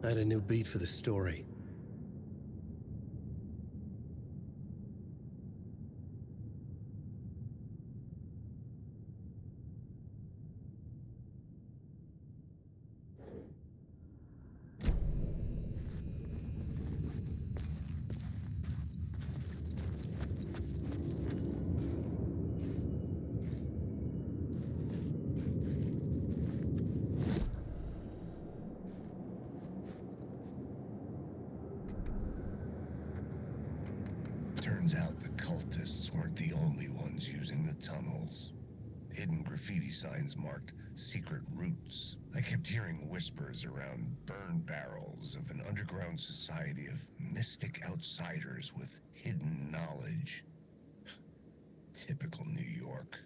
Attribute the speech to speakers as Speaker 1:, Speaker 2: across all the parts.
Speaker 1: I had a new beat for the story.
Speaker 2: Turns out the cultists weren't the only ones using the tunnels. Hidden graffiti signs marked secret routes. I kept hearing whispers around burned barrels of an underground society of mystic outsiders with hidden knowledge. Typical New York.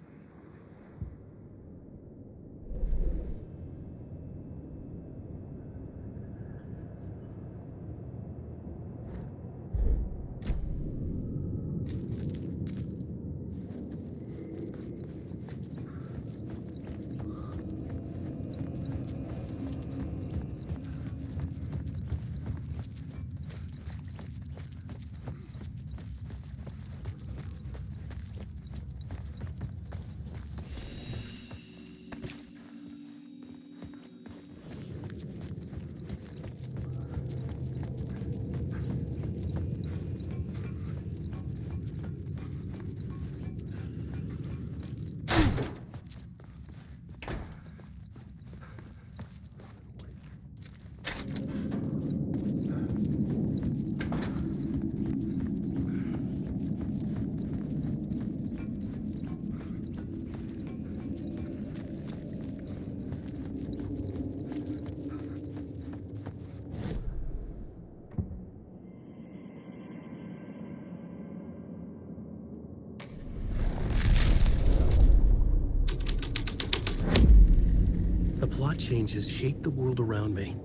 Speaker 2: The plot changes shape the world around me.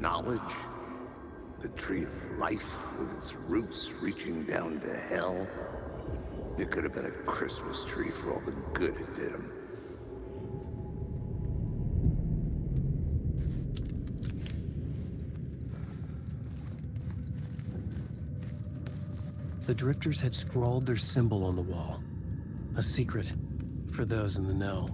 Speaker 3: Knowledge, the tree of life with its roots reaching down to hell. It could have been a Christmas tree for all the good it did him.
Speaker 1: The drifters had scrawled their symbol on the wall. A secret for those in the know.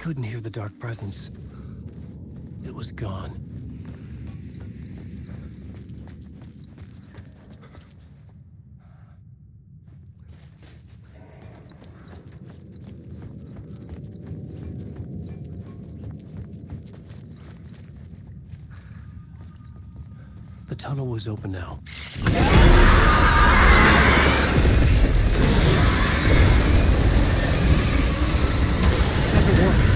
Speaker 1: couldn't hear the dark presence. It was gone. The tunnel was open now. Doesn't work.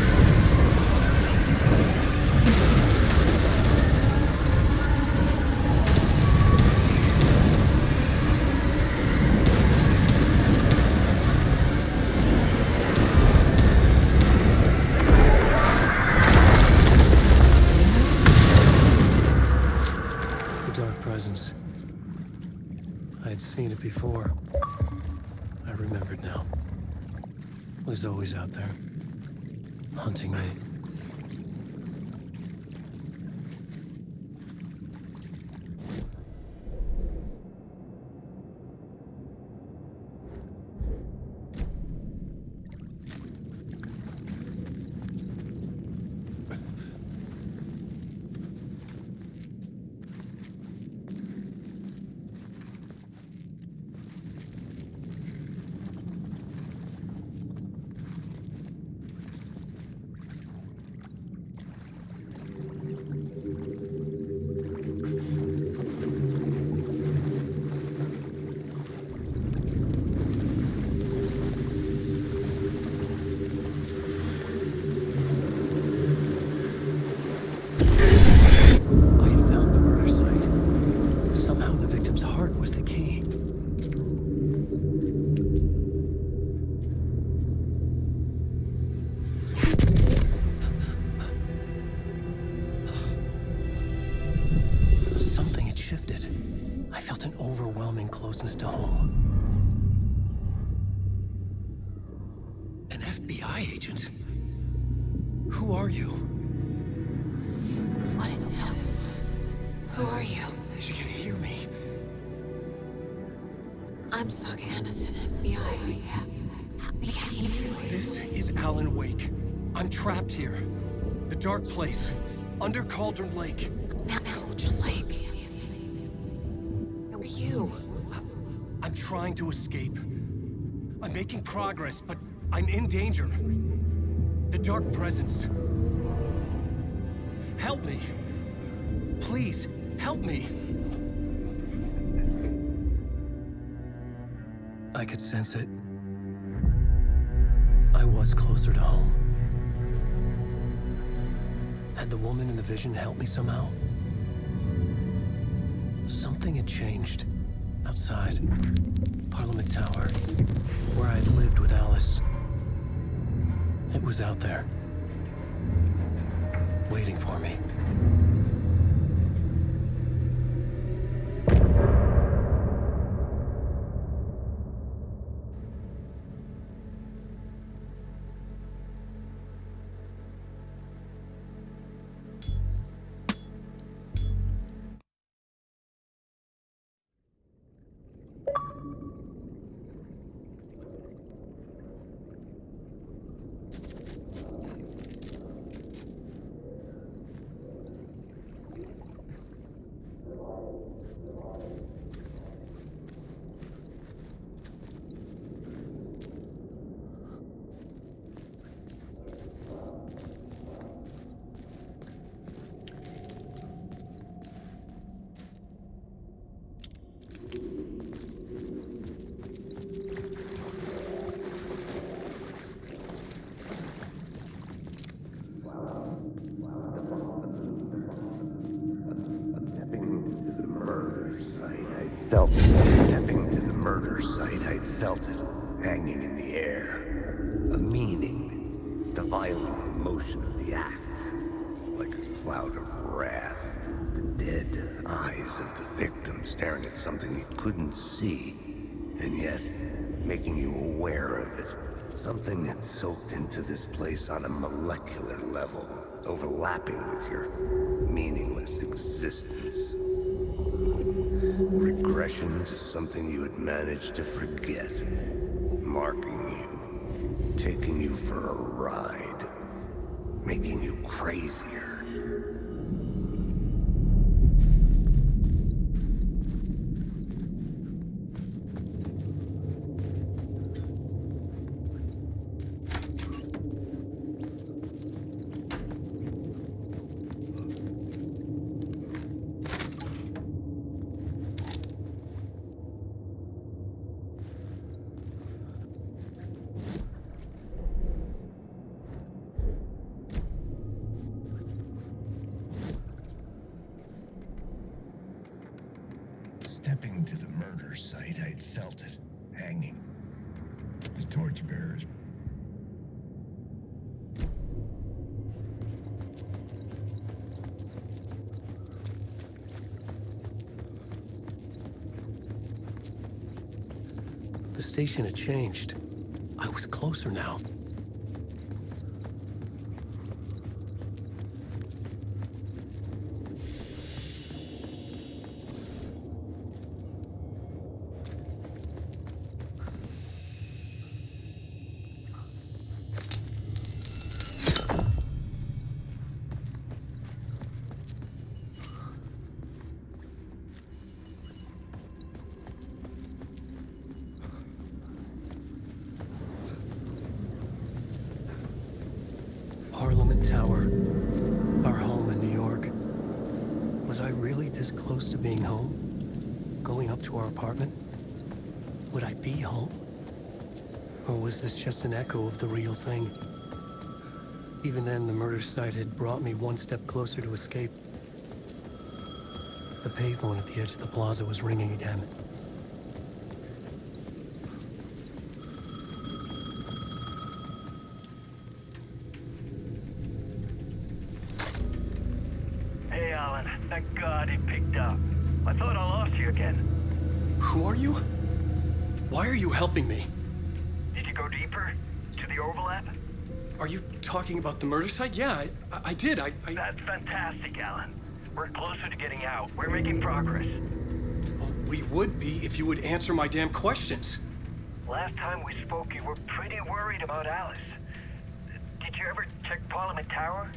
Speaker 1: I had seen it before. I remembered now. It was always out there, hunting me. Closeness to home. An FBI agent? Who are you?
Speaker 4: What is this? Who are you?
Speaker 1: She can hear me.
Speaker 4: I'm Saga Anderson, FBI.
Speaker 1: This is Alan Uэйk. I'm trapped here. The dark place. Under Cauldron Lake.
Speaker 4: Cauldron Lake? Who are you?
Speaker 1: I'm trying to escape. I'm making progress, but I'm in danger. The dark presence. Help me. Please, help me. I could sense it. I was closer to home. Had the woman in the vision helped me somehow? Something had changed. Outside. Parliament Tower. Where I'd lived with Alice. It was out there. Waiting for me. Stepping to the murder site, I'd felt it, hanging in the air. A meaning, the violent emotion of the act. Like a cloud of wrath. The dead eyes of the victim staring at something you couldn't see, and yet making you aware of it. Something that soaked into this place on a molecular level, overlapping with your meaningless existence. Regression to something you had managed to forget. Marking you. Taking you for a ride. making you crazier.
Speaker 2: Stepping to the murder site, I'd felt it, hanging. The torchbearers.
Speaker 5: The station had changed. I was closer now. Parliament Tower, our home in New York. Was I really this close to being home? Going up to our apartment? Would I be home? Or was this just an echo of the real thing? Even then, the murder site had brought me one step closer to escape. The payphone at the edge of the plaza was ringing again.
Speaker 6: Hey, Alan. Thank God he picked up. I thought I lost you again.
Speaker 5: Who are you? Why are you helping me?
Speaker 6: Did you go deeper? To the overlap?
Speaker 5: Are you talking about the murder site? Yeah, I did.
Speaker 6: That's fantastic, Alan. We're closer to getting out. We're making progress.
Speaker 5: Well, we would be if you would answer my damn questions.
Speaker 6: Last time we spoke, you were pretty worried about Alice. Did you ever check Parliament Tower?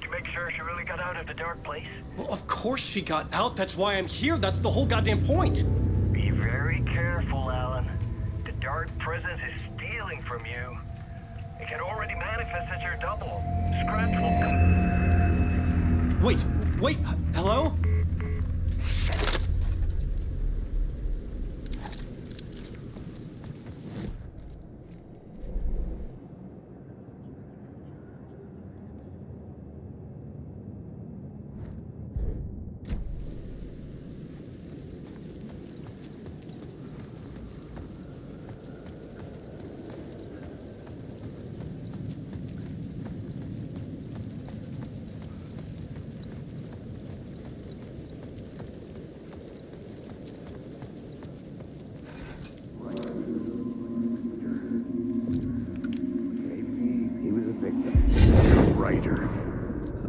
Speaker 6: To make sure she really got out of the dark place?
Speaker 5: Well, of course she got out. That's why I'm here. That's the whole goddamn point.
Speaker 6: Be very careful, Alan. The dark presence is stealing from you. It can already manifest as your double. Scratch will come.
Speaker 5: Wait, hello?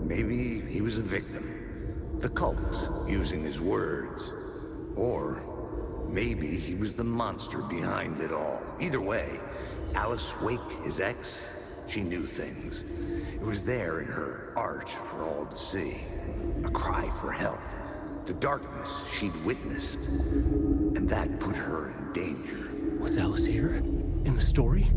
Speaker 1: Maybe he was a victim. The cult, using his words. Or maybe he was the monster behind it all. Either way, Alice Wake, his ex, she knew things. It was there in her art for all to see. A cry for help. The darkness she'd witnessed. And that put her in danger.
Speaker 5: Was Alice here? In the story?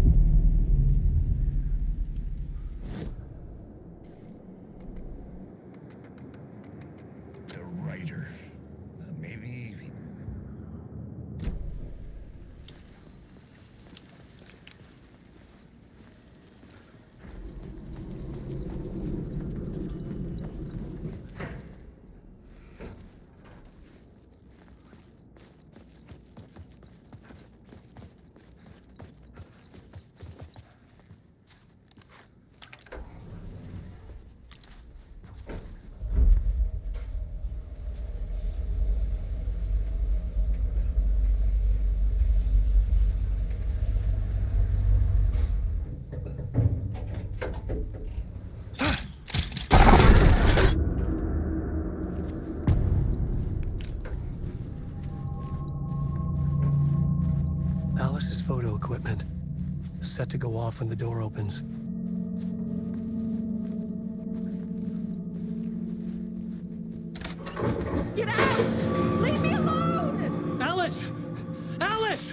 Speaker 5: Alice's photo equipment, set to go off when the door opens.
Speaker 7: Get out! Leave me alone!
Speaker 5: Alice! Alice!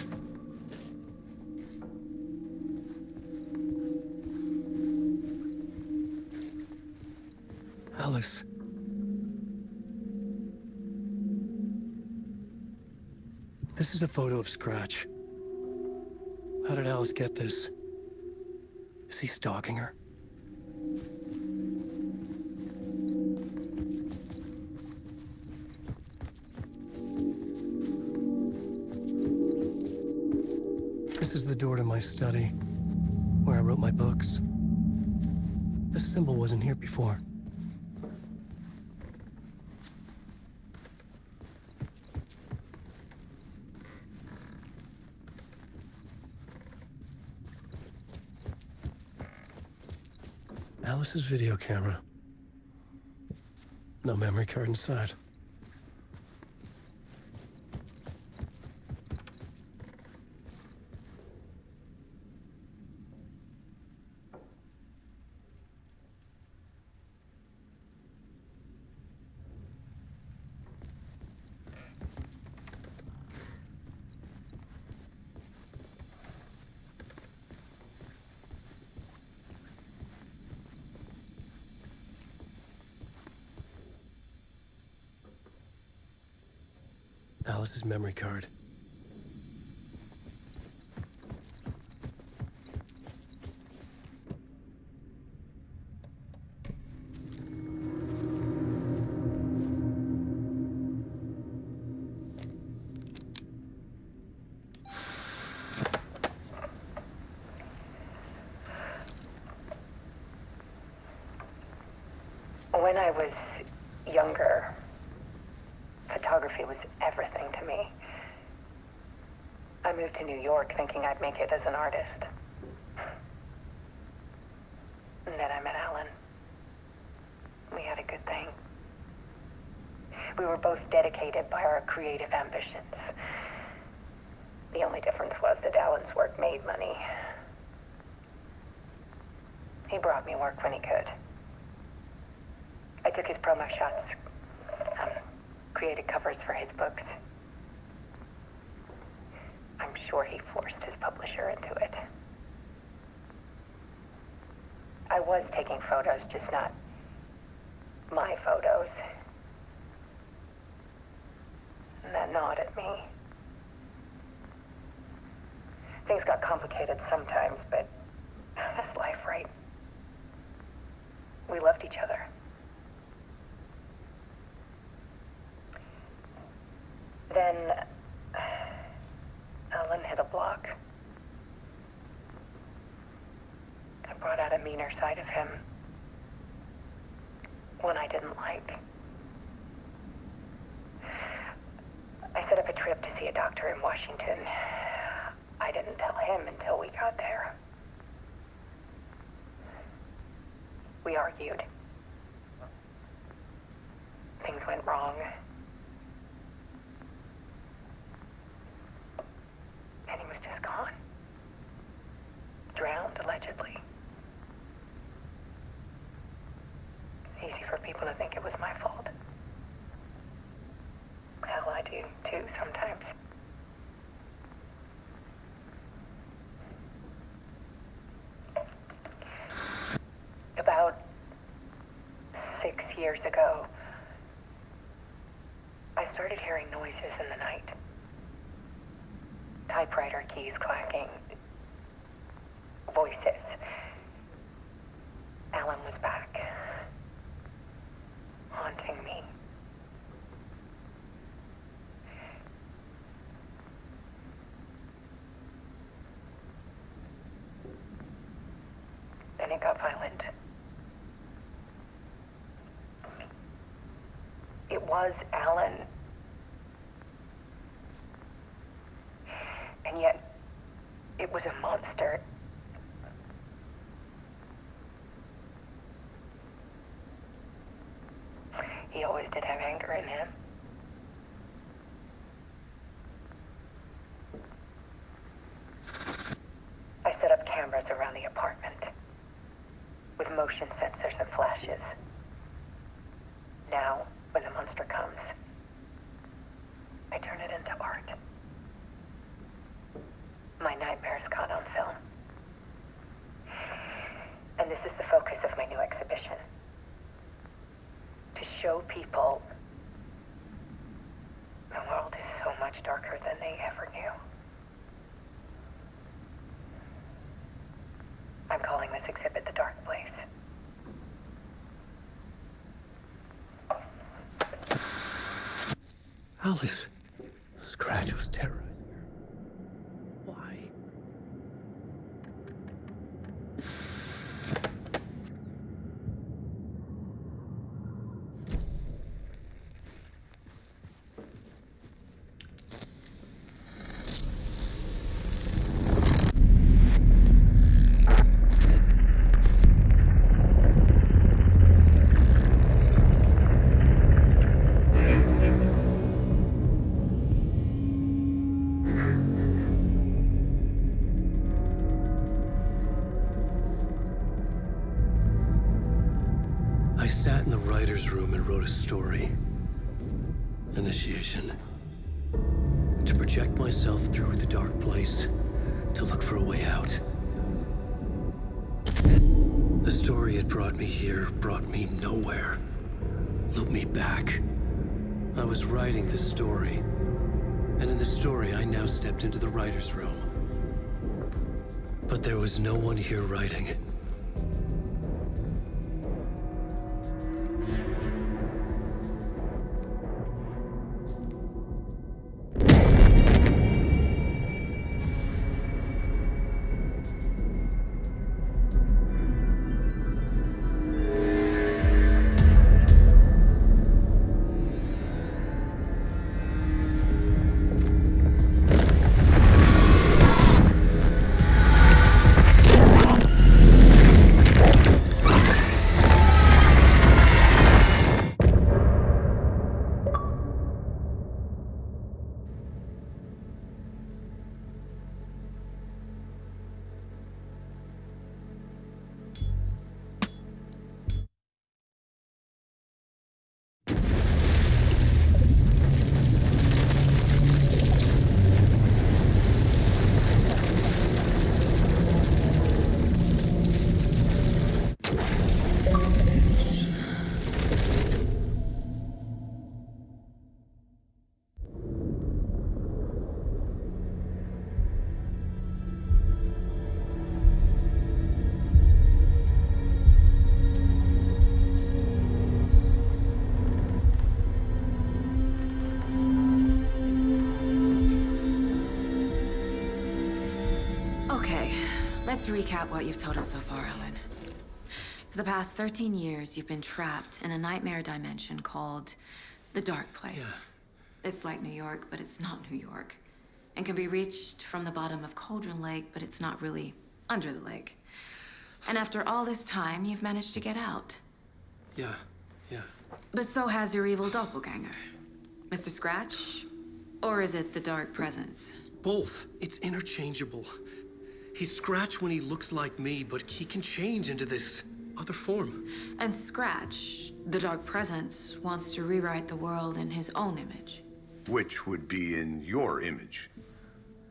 Speaker 5: Alice. This is a photo of Scratch. How did Alice get this? Is he stalking her? This is the door to my study, where I wrote my books. This symbol wasn't here before. Alice's video camera. No memory card inside. Alice's memory card.
Speaker 8: When I was younger, photography was everything to me. I moved to New York thinking I'd make it as an artist. And then I met Alan. We had a good thing. We were both dedicated by our creative ambitions. The only difference was that Alan's work made money. He brought me work when he could. I took his promo shots, created covers for his books. I'm sure he forced his publisher into it. I was taking photos, just not my photos. And that gnawed at me. Things got complicated sometimes, but that's life, right? We loved each other. Then Alan hit a block. I brought out a meaner side of him. One I didn't like. I set up a trip to see a doctor in Washington. I didn't tell him until we got there. We argued. Things went wrong. And he was just gone. Drowned, allegedly. Easy for people to think it was my fault. Hell, I do too sometimes. About 6 years ago, I started hearing noises in the night. Typewriter keys clacking. Voices. Alan was back. Haunting me. Then it got violent. It was Alan. And yet, it was a monster. He always did have anger in him. I set up cameras around the apartment with motion sensors and flashes. Now, when the monster comes, show people the world is so much darker than they ever knew. I'm calling this exhibit The Dark Place.
Speaker 5: Alice. Scratch was terrorizing her. Why? I sat in the writer's room and wrote a story. Initiation. To project myself through the dark place, to look for a way out. The story had brought me here, brought me nowhere. Looped me back. I was writing the story. And in the story, I now stepped into the writer's room. But there was no one here writing it.
Speaker 4: Let's recap what you've told us so far, Alan. For the past 13 years, you've been trapped in a nightmare dimension called the Dark Place.
Speaker 5: Yeah.
Speaker 4: It's like New York, but it's not New York. And can be reached from the bottom of Cauldron Lake, but it's not really under the lake. And after all this time, you've managed to get out.
Speaker 5: Yeah.
Speaker 4: But so has your evil doppelganger. Mr. Scratch? Or is it the Dark Presence?
Speaker 5: Both. It's interchangeable. He's Scratch when he looks like me, but he can change into this other form.
Speaker 4: And Scratch, the Dark Presence, wants to rewrite the world in his own image.
Speaker 3: Which would be in your image,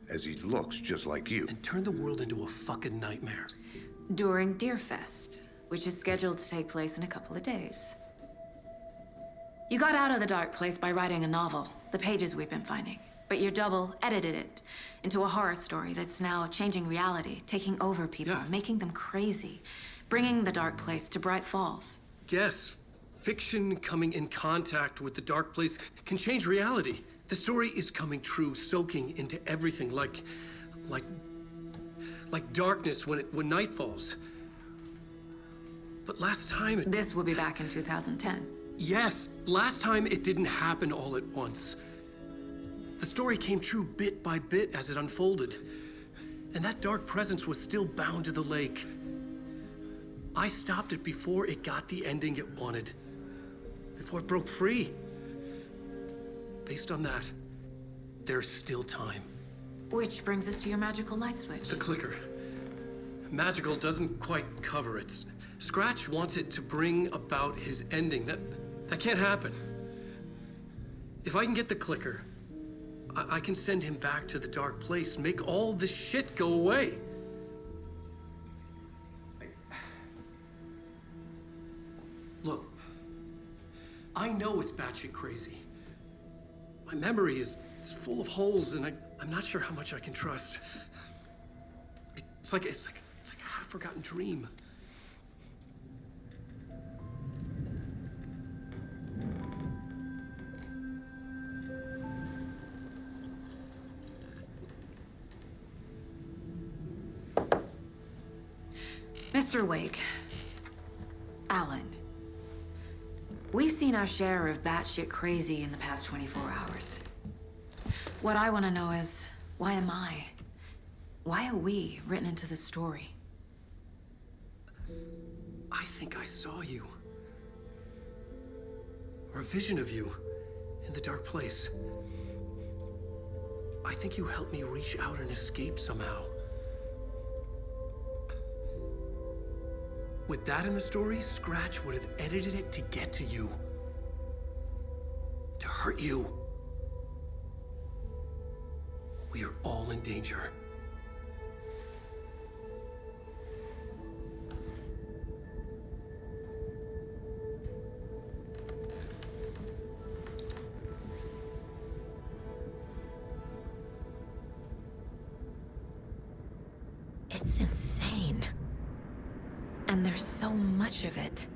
Speaker 3: as he looks just like you.
Speaker 5: And turn the world into a fucking nightmare.
Speaker 4: During Deerfest, which is scheduled to take place in a couple of days. You got out of the Dark Place by writing a novel, the pages we've been finding. But your double edited it into a horror story that's now changing reality, taking over people, making them crazy, bringing the Dark Place to Bright Falls.
Speaker 5: Yes, fiction coming in contact with the Dark Place can change reality. The story is coming true, soaking into everything, like darkness when night falls. But last time
Speaker 4: This will be back in 2010.
Speaker 5: Yes, last time it didn't happen all at once. The story came true bit by bit as it unfolded. And that dark presence was still bound to the lake. I stopped it before it got the ending it wanted. Before it broke free. Based on that, there's still time.
Speaker 4: Which brings us to your magical light switch.
Speaker 5: The clicker. Magical doesn't quite cover it. Scratch wants it to bring about his ending. That can't happen. If I can get the clicker, I can send him back to the Dark Place, make all this shit go away. Look, I know it's batshit crazy. My memory is full of holes, and I'm not sure how much I can trust. It's like a half-forgotten dream.
Speaker 4: Mr. Wake. Alan. We've seen our share of batshit crazy in the past 24 hours. What I want to know is, why am I? Why are we written into the story?
Speaker 5: I think I saw you. Or a vision of you in the dark place. I think you helped me reach out and escape somehow. With that in the story, Scratch would have edited it to get to you. To hurt you. We are all in danger.
Speaker 4: It's insane. And there's so much of it.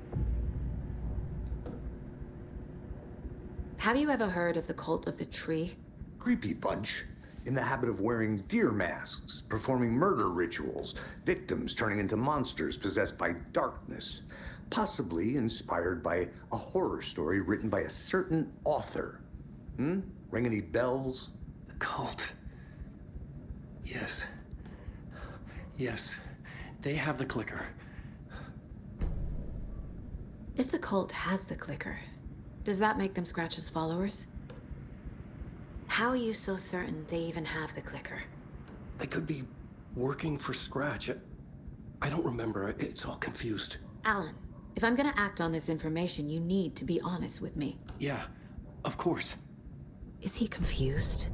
Speaker 4: Have you ever heard of the cult of the tree?
Speaker 3: Creepy bunch. In the habit of wearing deer masks, performing murder rituals, victims turning into monsters possessed by darkness, possibly inspired by a horror story written by a certain author. Ring any bells?
Speaker 5: The cult. Yes. Yes. They have the clicker.
Speaker 4: If the cult has the clicker, does that make them Scratch's followers? How are you so certain they even have the clicker?
Speaker 5: They could be working for Scratch. I don't remember. It's all confused.
Speaker 4: Alan, if I'm gonna act on this information, you need to be honest with me.
Speaker 5: Yeah, of course.
Speaker 4: Is he confused?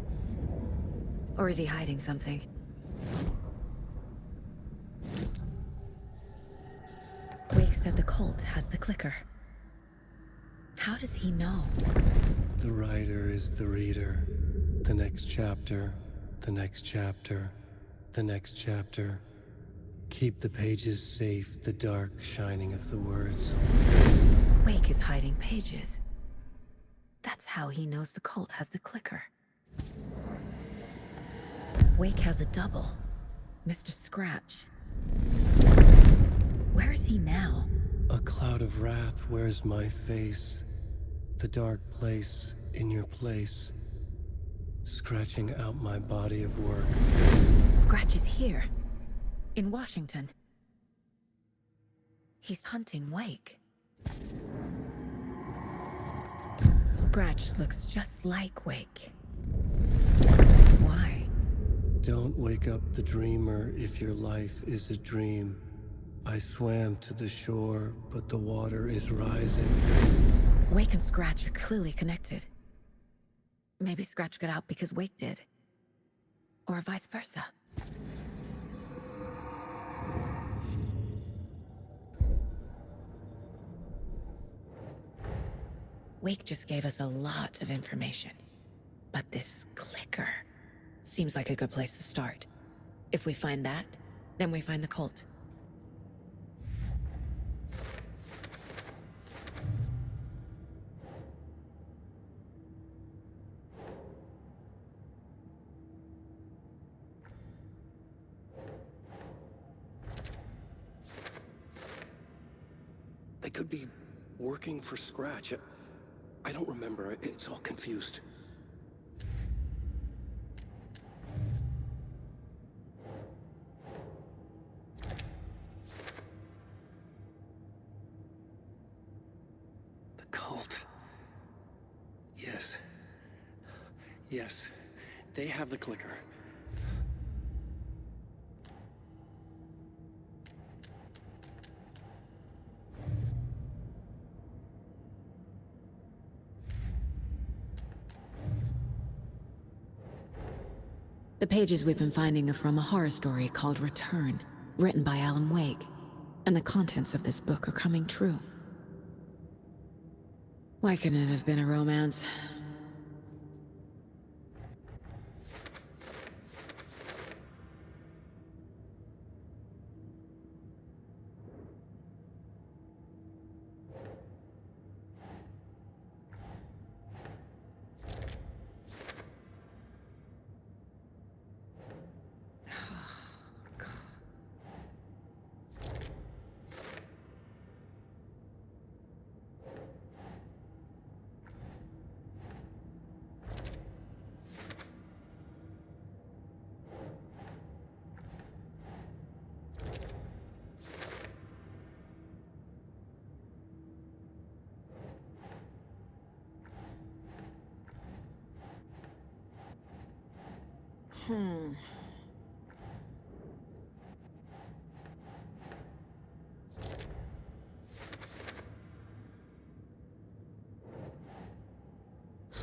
Speaker 4: Or is he hiding something? Wake said the cult has the clicker. How does he know?
Speaker 5: The writer is the reader. The next chapter, the next chapter, the next chapter. Keep the pages safe, the dark shining of the words.
Speaker 4: Wake is hiding pages. That's how he knows the cult has the clicker. Wake has a double. Mr. Scratch. Where is he now?
Speaker 5: A cloud of wrath wears my face. The dark place in your place. Scratching out my body of work.
Speaker 4: Scratch is here. In Washington. He's hunting Wake. Scratch looks just like Wake. Why?
Speaker 5: Don't wake up the dreamer if your life is a dream. I swam to the shore, but the water is rising.
Speaker 4: Wake and Scratch are clearly connected. Maybe Scratch got out because Wake did. Or vice versa. Wake just gave us a lot of information. But this clicker seems like a good place to start. If we find that, then we find the cult.
Speaker 5: They could be working for Scratch. I don't remember. It's all confused. The cult. Yes. Yes. They have the clicker.
Speaker 4: The pages we've been finding are from a horror story called Return, written by Alan Uwaick, and the contents of this book are coming true. Why couldn't it have been a romance?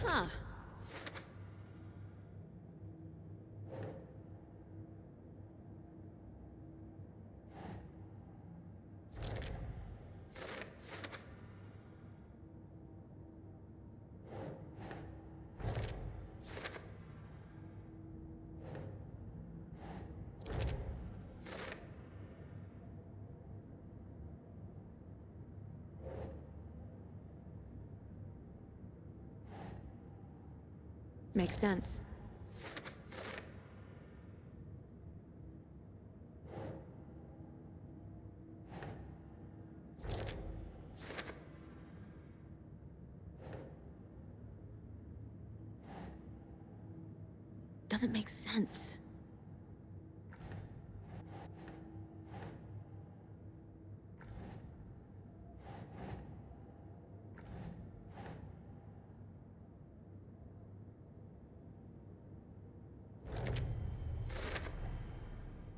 Speaker 7: Huh. Makes sense. Doesn't make sense.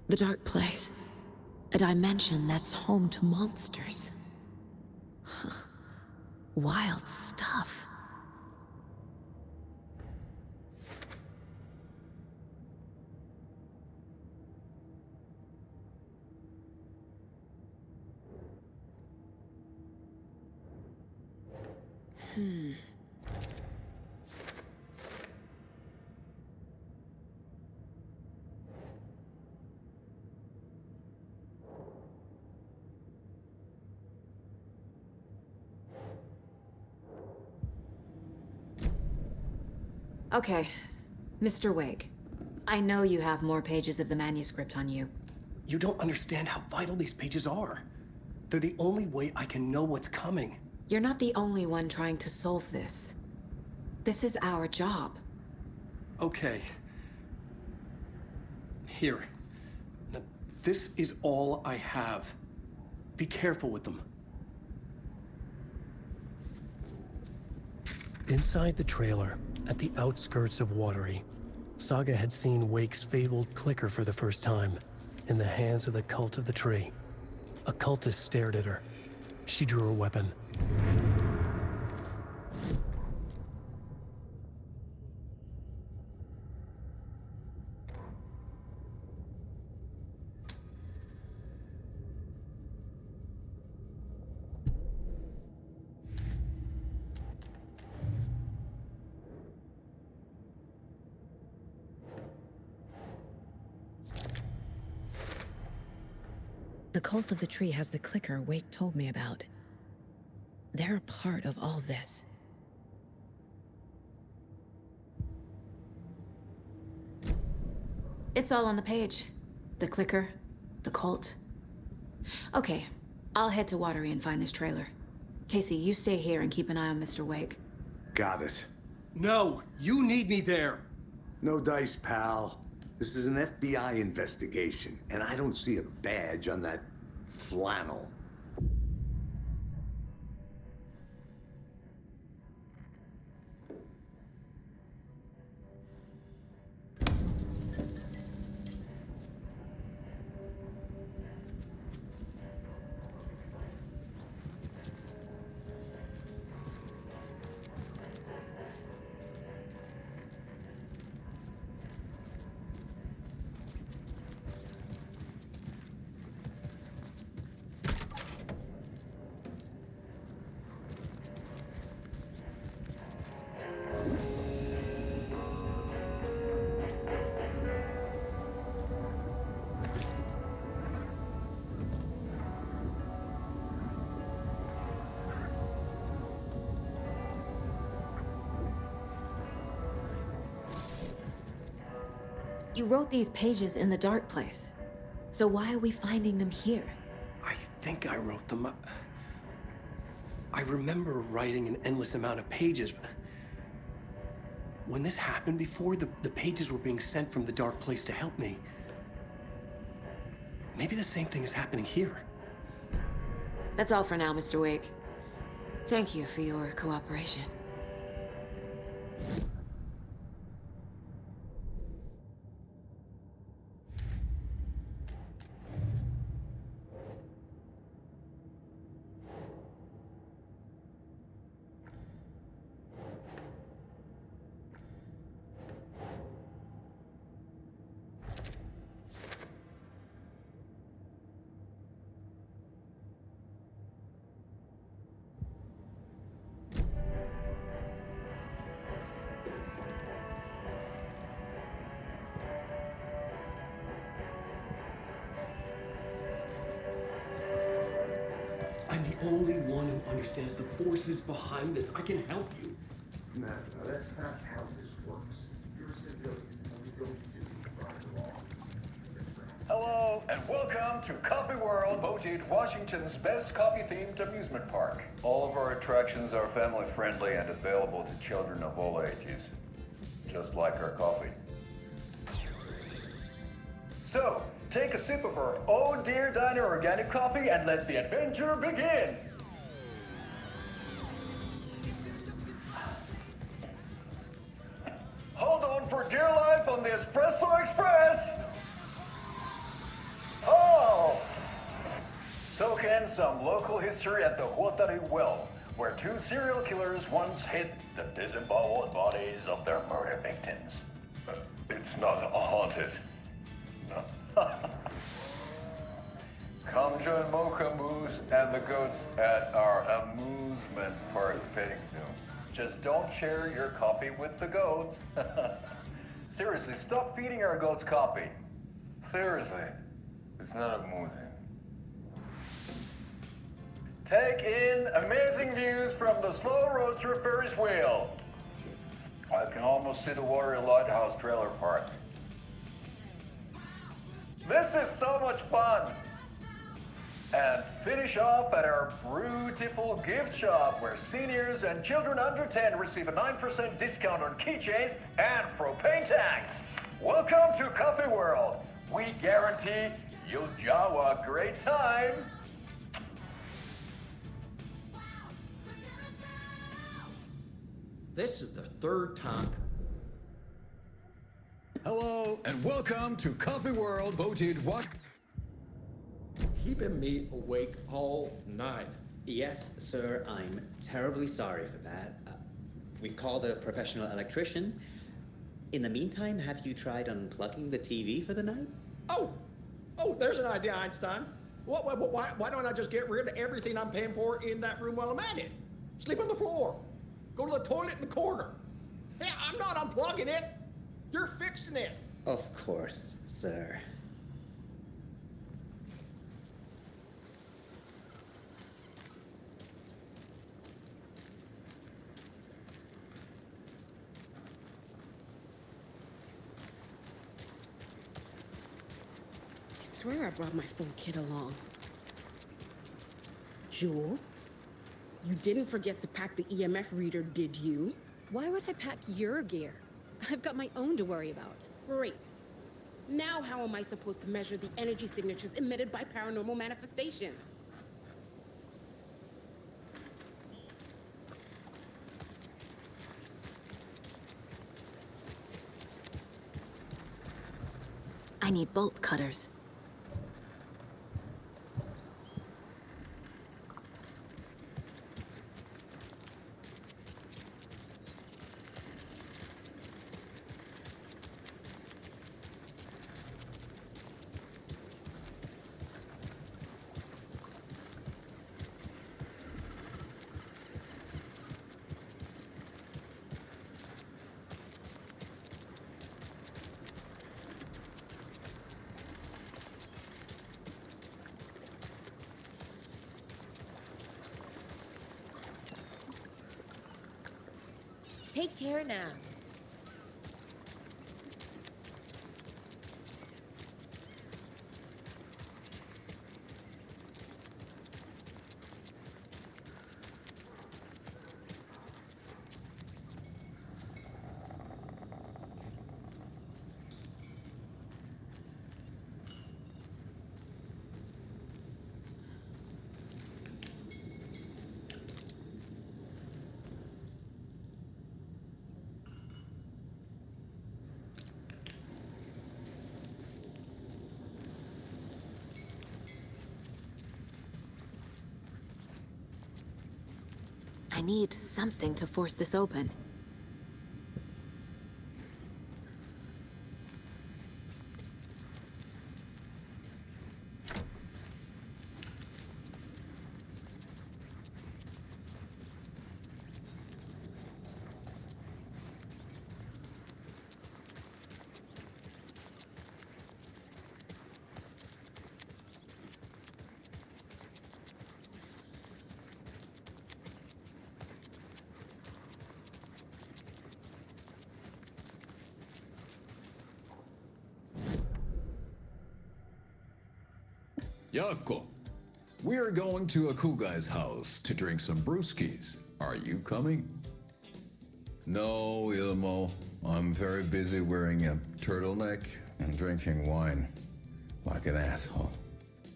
Speaker 7: The dark place. A dimension that's home to monsters. Huh. Wild stuff. Okay, Mr. Wake. I know you have more pages of the manuscript on you.
Speaker 5: You don't understand how vital these pages are. They're the only way I can know what's coming.
Speaker 4: You're not the only one trying to solve this. This is our job.
Speaker 5: Okay. Here. Now, this is all I have. Be careful with them. Inside the trailer, at the outskirts of Watery, Saga had seen Wake's fabled clicker for the first time, in the hands of the Cult of the Tree. A cultist stared at her. She drew her weapon.
Speaker 4: The Cult of the Tree has the clicker Wake told me about. They're a part of all this. It's all on the page. The clicker, the cult. Okay, I'll head to Watery and find this trailer. Casey, you stay here and keep an eye on Mr. Wake.
Speaker 3: Got it.
Speaker 5: No, you need me there.
Speaker 3: No dice, pal. This is an FBI investigation, and I don't see a badge on that flannel.
Speaker 7: You wrote these pages in the dark place. So why are we finding them here?
Speaker 5: I think I wrote them up. I remember writing an endless amount of pages, but when this happened before, the pages were being sent from the dark place to help me. Maybe the same thing is happening here.
Speaker 7: That's all for now, Mr. Wake. Thank you for your cooperation.
Speaker 5: I'm the only one who understands the forces behind this. I can help you.
Speaker 3: No, that's not how this works. You're a civilian, and we don't do the law.
Speaker 9: Hello, and welcome to Coffee World, voted Washington's best coffee-themed amusement park. All of our attractions are family-friendly and available to children of all ages, just like our coffee. So, take a sip of our Oh Dear Diner organic coffee and let the adventure begin! Hold on for dear life on the Espresso Express! Oh! Soak in some local history at the Huatari Well, where two serial killers once hid the disemboweled bodies of their murder victims. It's not haunted. No. Come join Mocha Moose and the goats at our amusement park petting zoo. Just don't share your coffee with the goats. Seriously, stop feeding our goats coffee. Seriously, it's not amusing. Take in amazing views from the slow roadster Ferris wheel. I can almost see the Warrior Lighthouse trailer park. This is so much fun! And finish off at our beautiful gift shop where seniors and children under 10 receive a 9% discount on keychains and propane tanks. Welcome to Coffee World. We guarantee you'll jaw a great time.
Speaker 10: This is the third time.
Speaker 9: Hello, and welcome to Coffee World, voted what?
Speaker 10: Keeping me awake all night.
Speaker 11: Yes, sir, I'm terribly sorry for that. We've called a professional electrician. In the meantime, have you tried unplugging the TV for the night?
Speaker 10: Oh, there's an idea, Einstein. Why don't I just get rid of everything I'm paying for in that room while I'm at it? Sleep on the floor. Go to the toilet in the corner. Hey, I'm not unplugging it. You're fixing it.
Speaker 11: Of course, sir.
Speaker 12: I swear I brought my full kit along. Jules, you didn't forget to pack the EMF reader, did you?
Speaker 13: Why would I pack your gear? I've got my own to worry about.
Speaker 12: Great. Now how am I supposed to measure the energy signatures emitted by paranormal manifestations?
Speaker 7: I need bolt cutters.
Speaker 13: Take care now.
Speaker 7: I need something to force this open.
Speaker 14: Yako, we're going to a cool guy's house to drink some brewskis. Are you coming?
Speaker 15: No, Ilmo. I'm very busy wearing a turtleneck and drinking wine like an asshole.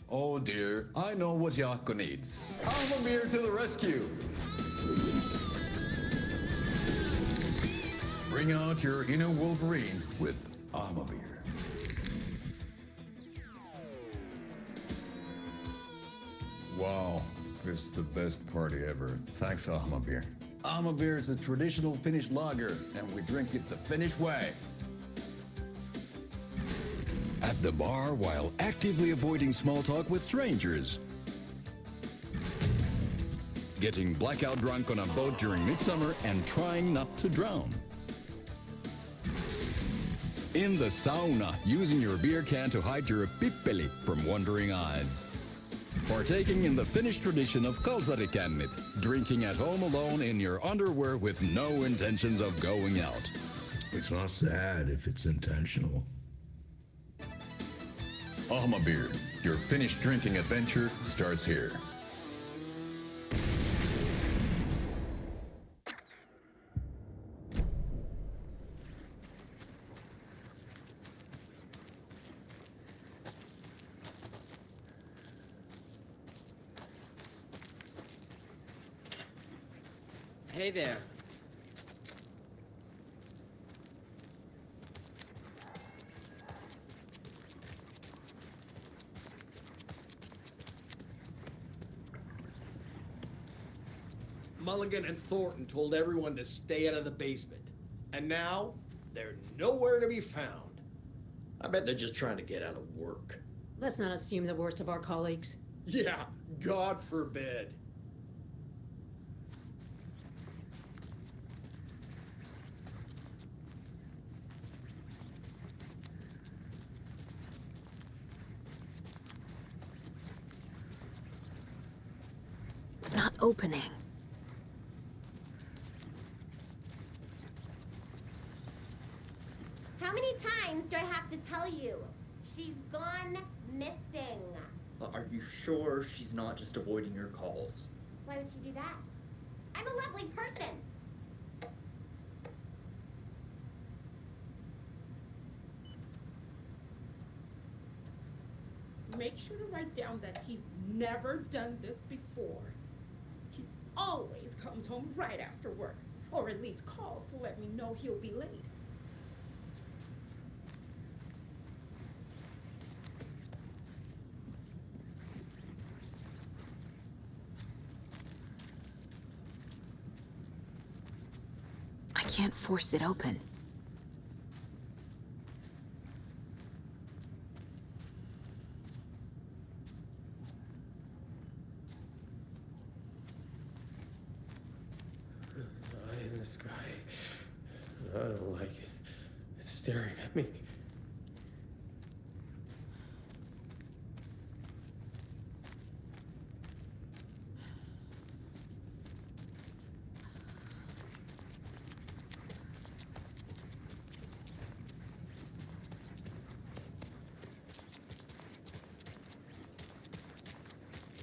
Speaker 14: Oh dear, I know what Yako needs. Almamir to the rescue! Bring out your inner Wolverine with Almamir.
Speaker 15: Wow, this is the best party ever. Thanks, Almamir.
Speaker 14: Almamir is a traditional Finnish lager, and we drink it the Finnish way.
Speaker 16: At the bar while actively avoiding small talk with strangers. Getting blackout drunk on a boat during midsummer and trying not to drown. In the sauna, using your beer can to hide your pippeli from wondering eyes. Partaking in the Finnish tradition of kalsarikännit, drinking at home alone in your underwear with no intentions of going out.
Speaker 15: It's not sad if it's intentional.
Speaker 14: Almamir, your Finnish drinking adventure starts here.
Speaker 11: Hey there.
Speaker 10: Mulligan and Thornton told everyone to stay out of the basement. And now, they're nowhere to be found. I bet they're just trying to get out of work.
Speaker 13: Let's not assume the worst of our colleagues.
Speaker 10: Yeah, God forbid.
Speaker 7: It's not opening.
Speaker 17: How many times do I have to tell you? She's gone missing.
Speaker 18: Are you sure she's not just avoiding your calls?
Speaker 17: Why would she do that? I'm a lovely person.
Speaker 12: Make sure to write down that he's never done this before. He always comes home right after work, or at least calls to let me know he'll be late.
Speaker 7: I can't force it open.
Speaker 10: Eye in the sky. I don't like it. It's staring at me.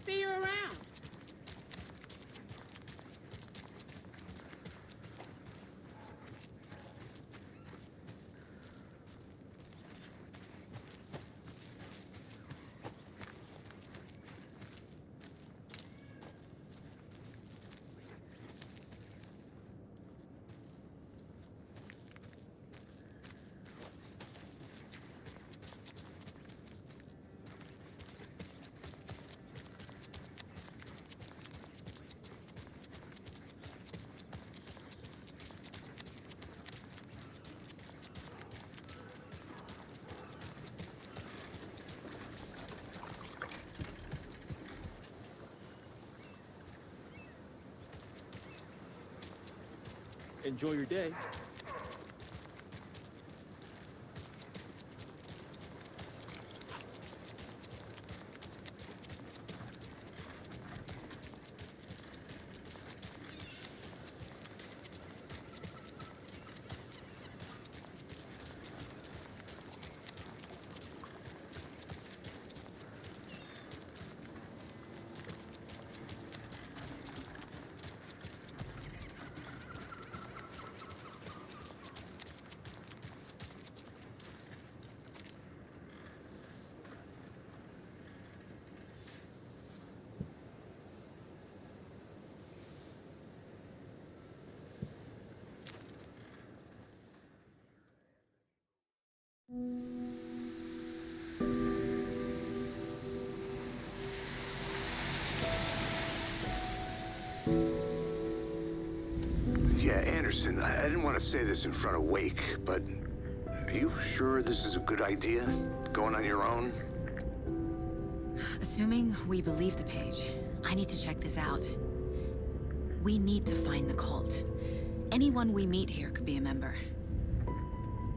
Speaker 12: See you around.
Speaker 19: Enjoy your day.
Speaker 3: Yeah, Anderson, I didn't want to say this in front of Wake, but are you sure this is a good idea? Going on your own?
Speaker 4: Assuming we believe the page, I need to check this out. We need to find the cult. Anyone we meet here could be a member.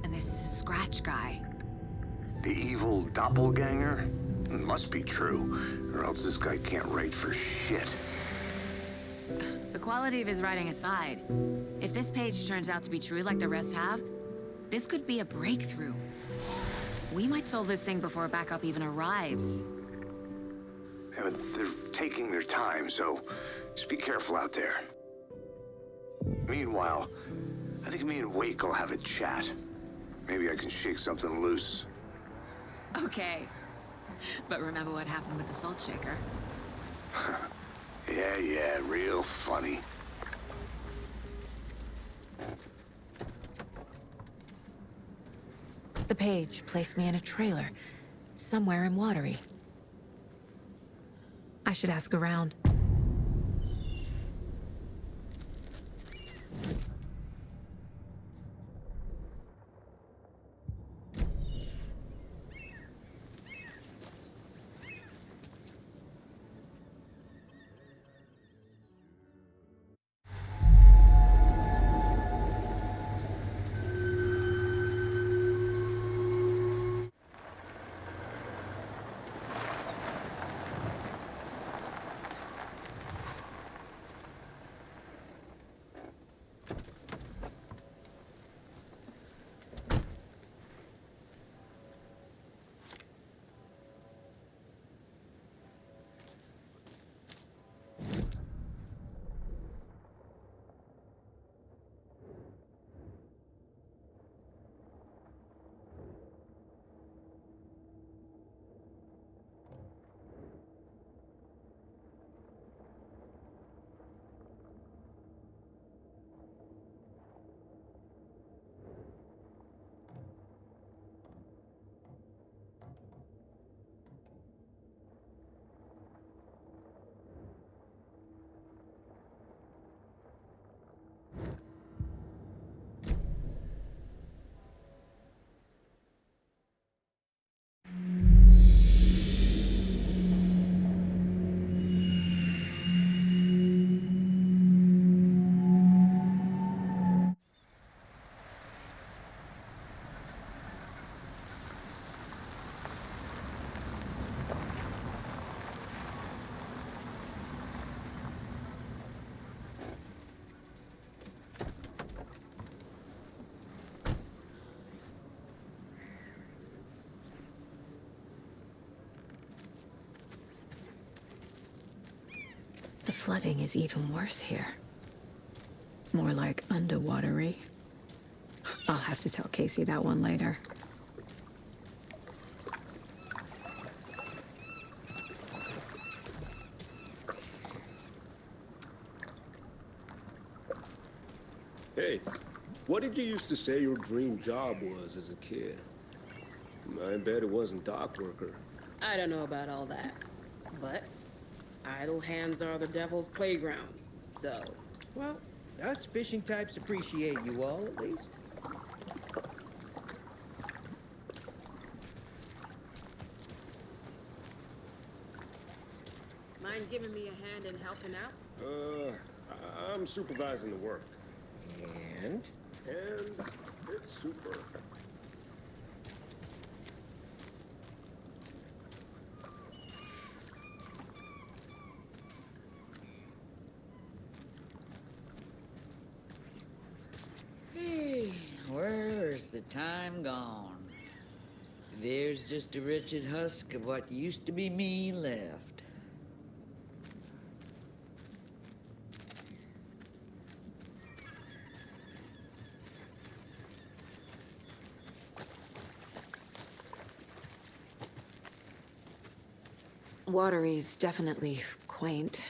Speaker 4: And this Scratch guy.
Speaker 3: The evil doppelganger? It must be true, or else this guy can't write for shit.
Speaker 4: The quality of his writing aside, if this page turns out to be true like the rest have, this could be a breakthrough. We might solve this thing before backup even arrives.
Speaker 3: Yeah, but they're taking their time, so just be careful out there. Meanwhile, I think me and Wake will have a chat. Maybe I can shake something loose.
Speaker 4: Okay. But remember what happened with the salt shaker?
Speaker 3: Yeah, real funny.
Speaker 4: The page placed me in a trailer, somewhere in Watery. I should ask around. The flooding is even worse here. More like underwatery. I'll have to tell Casey that one later.
Speaker 20: Hey, what did you used to say your dream job was as a kid? I bet it wasn't dock worker.
Speaker 12: I don't know about all that, but idle hands are the devil's playground, so...
Speaker 21: Well, us fishing types appreciate you all, at least.
Speaker 12: Mind giving me a hand in helping out?
Speaker 20: I'm supervising the work. And it's super.
Speaker 19: Hey, where's the time gone? There's just a wretched husk of what used to be me left.
Speaker 7: Watery's definitely quaint.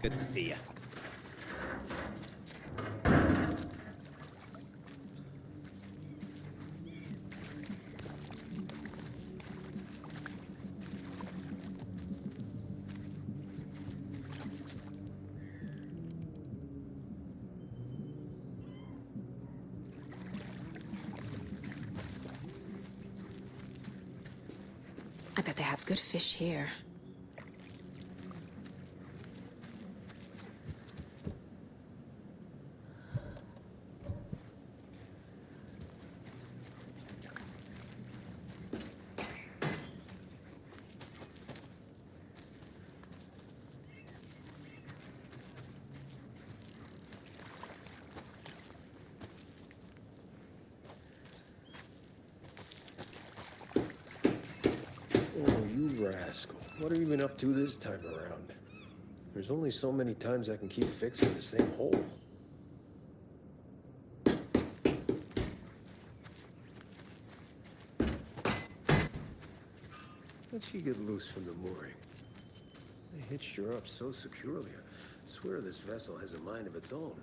Speaker 11: Good to see you.
Speaker 7: I bet they have good fish here.
Speaker 20: Oh, you rascal. What have you been up to this time around? There's only so many times I can keep fixing the same hole. How'd she get loose from the mooring? They hitched her up so securely. I swear this vessel has a mind of its own.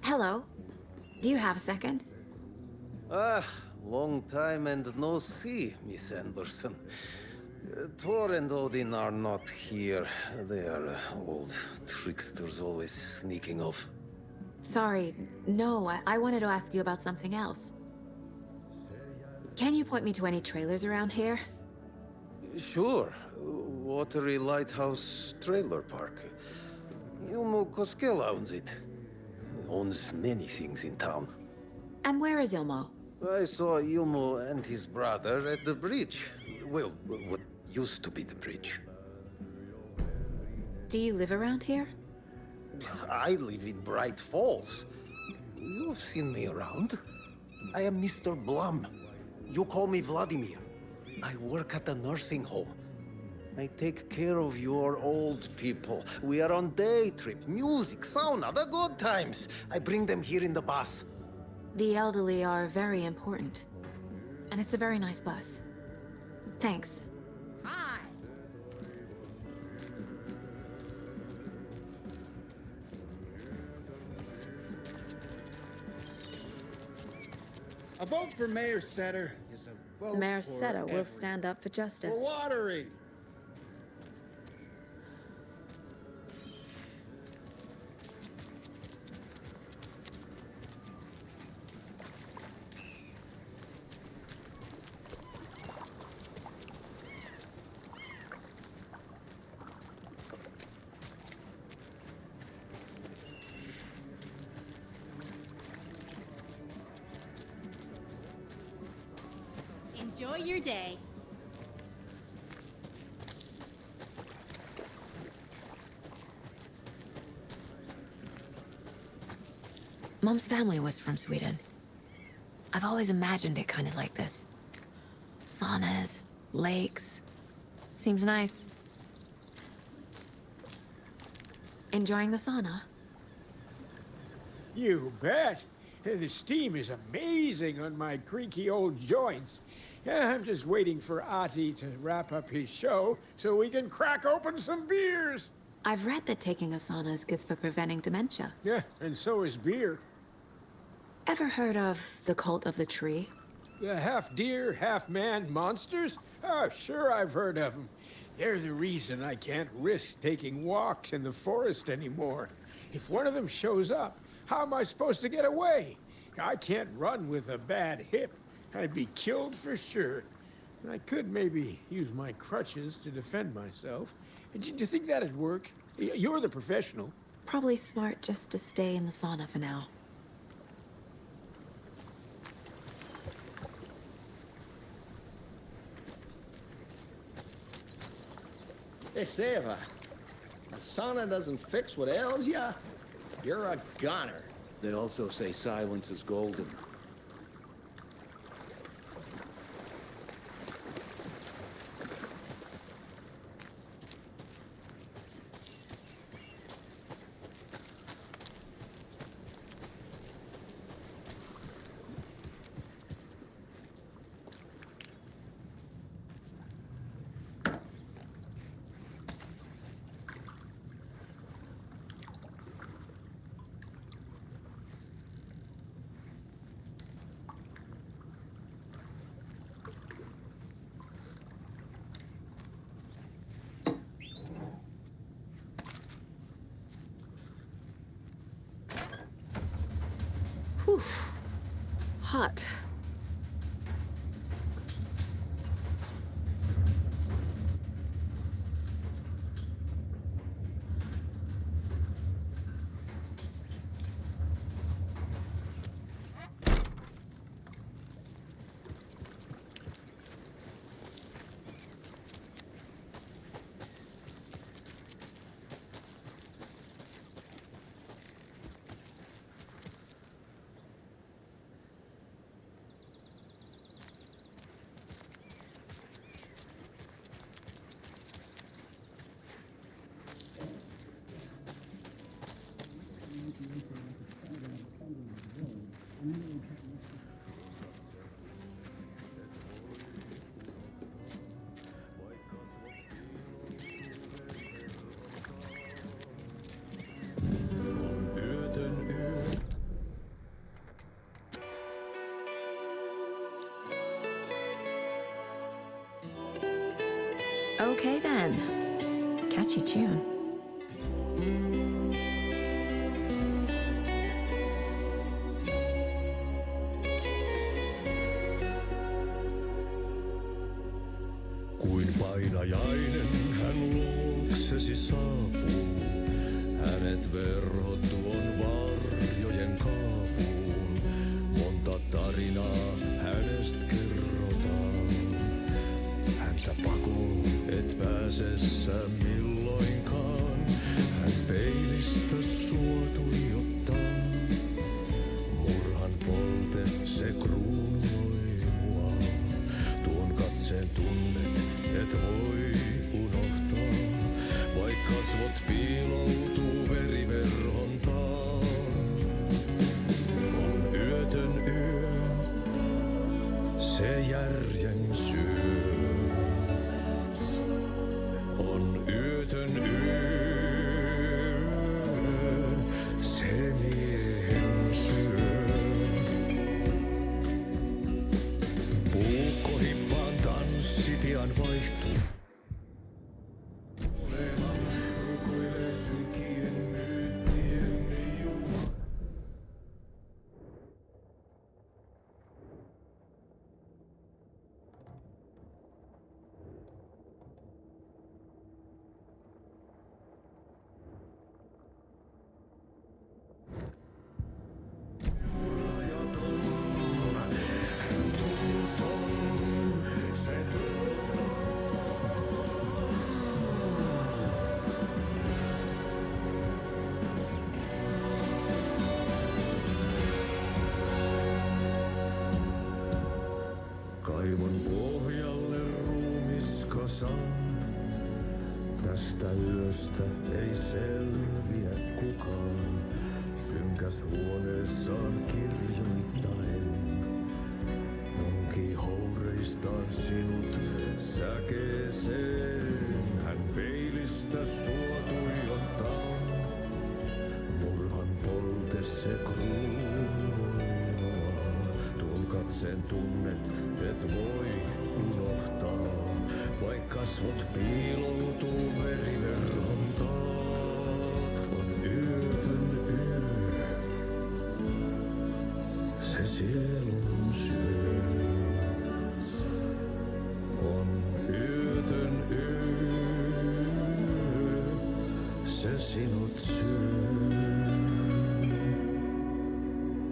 Speaker 7: Hello. Do you have a second?
Speaker 22: Ah, long time and no see, Miss Anderson. Thor and Odin are not here. They are old tricksters always sneaking off.
Speaker 7: Sorry. No, I wanted to ask you about something else. Can you point me to any trailers around here?
Speaker 22: Sure. Watery Lighthouse Trailer Park. Ilmo Koskela owns it. Owns many things in town.
Speaker 7: And where is Ilmo?
Speaker 22: I saw Ilmo and his brother at the bridge. Well, what used to be the bridge.
Speaker 7: Do you live around here?
Speaker 22: I live in Bright Falls. You've seen me around. I am Mr. Blum. You call me Vladimir. I work at a nursing home. I take care of your old people. We are on day trip, music, sauna, the good times. I bring them here in the bus.
Speaker 7: The elderly are very important. And it's a very nice bus. Thanks.
Speaker 12: Hi.
Speaker 21: A vote for Mayor Setter is a vote
Speaker 7: Mayor
Speaker 21: for
Speaker 7: Setter will
Speaker 21: every-
Speaker 7: stand up for justice.
Speaker 21: For Watery.
Speaker 23: Enjoy your day.
Speaker 7: Mom's family was from Sweden. I've always imagined it kind of like this. Saunas, lakes. Seems nice. Enjoying the sauna?
Speaker 1: You bet. The steam is amazing on my creaky old joints. I'm just waiting for Ati to wrap up his show so we can crack open some beers.
Speaker 7: I've read that taking a sauna is good for preventing dementia.
Speaker 1: Yeah, and so is beer.
Speaker 7: Ever heard of the cult of the tree?
Speaker 1: The half-deer, half-man monsters? Oh, sure I've heard of them. They're the reason I can't risk taking walks in the forest anymore. If one of them shows up, how am I supposed to get away? I can't run with a bad hip. I'd be killed for sure. I could maybe use my crutches to defend myself. Do you think that'd work? You're the professional.
Speaker 7: Probably smart just to stay in the sauna for now.
Speaker 10: Hey, Seva, a sauna doesn't fix what ails ya? You're a goner.
Speaker 20: They also say silence is golden.
Speaker 7: Whew. Hot. Okay then. Catchy tune.
Speaker 2: Kuin painajainen hän luoksesi saapuu, hänet verhot tuon varjojen kaapuun. Monta tarinaa hänestä kerrotaan, häntä pakoon et pääse sä milloinkaan. Hän peilistä sua tuijottaa, murhan polte se kruunui mua. Tuon katseen tunnet et voi unohtaa, vaik kasvot piiloutuu veriverhon taa. On yötön yö, se järjen syö. On yötön yö, se miehen syö. Puukkohippaan tanssi pian vaihtuu. josta ei selviä kukaan. Synkäs huoneessaan kirjoittain. Onki houreistaan sinut säkeeseen. Hän peilistä sua tuijottaa. Murhan polte se kruunua. Tuon katseen tunnet, et voi unohtaa. Vaik kasvot piiloutuu veriverhon taa. On yötön yö. Se sielun syö. On yötön yö. Se sinut syö.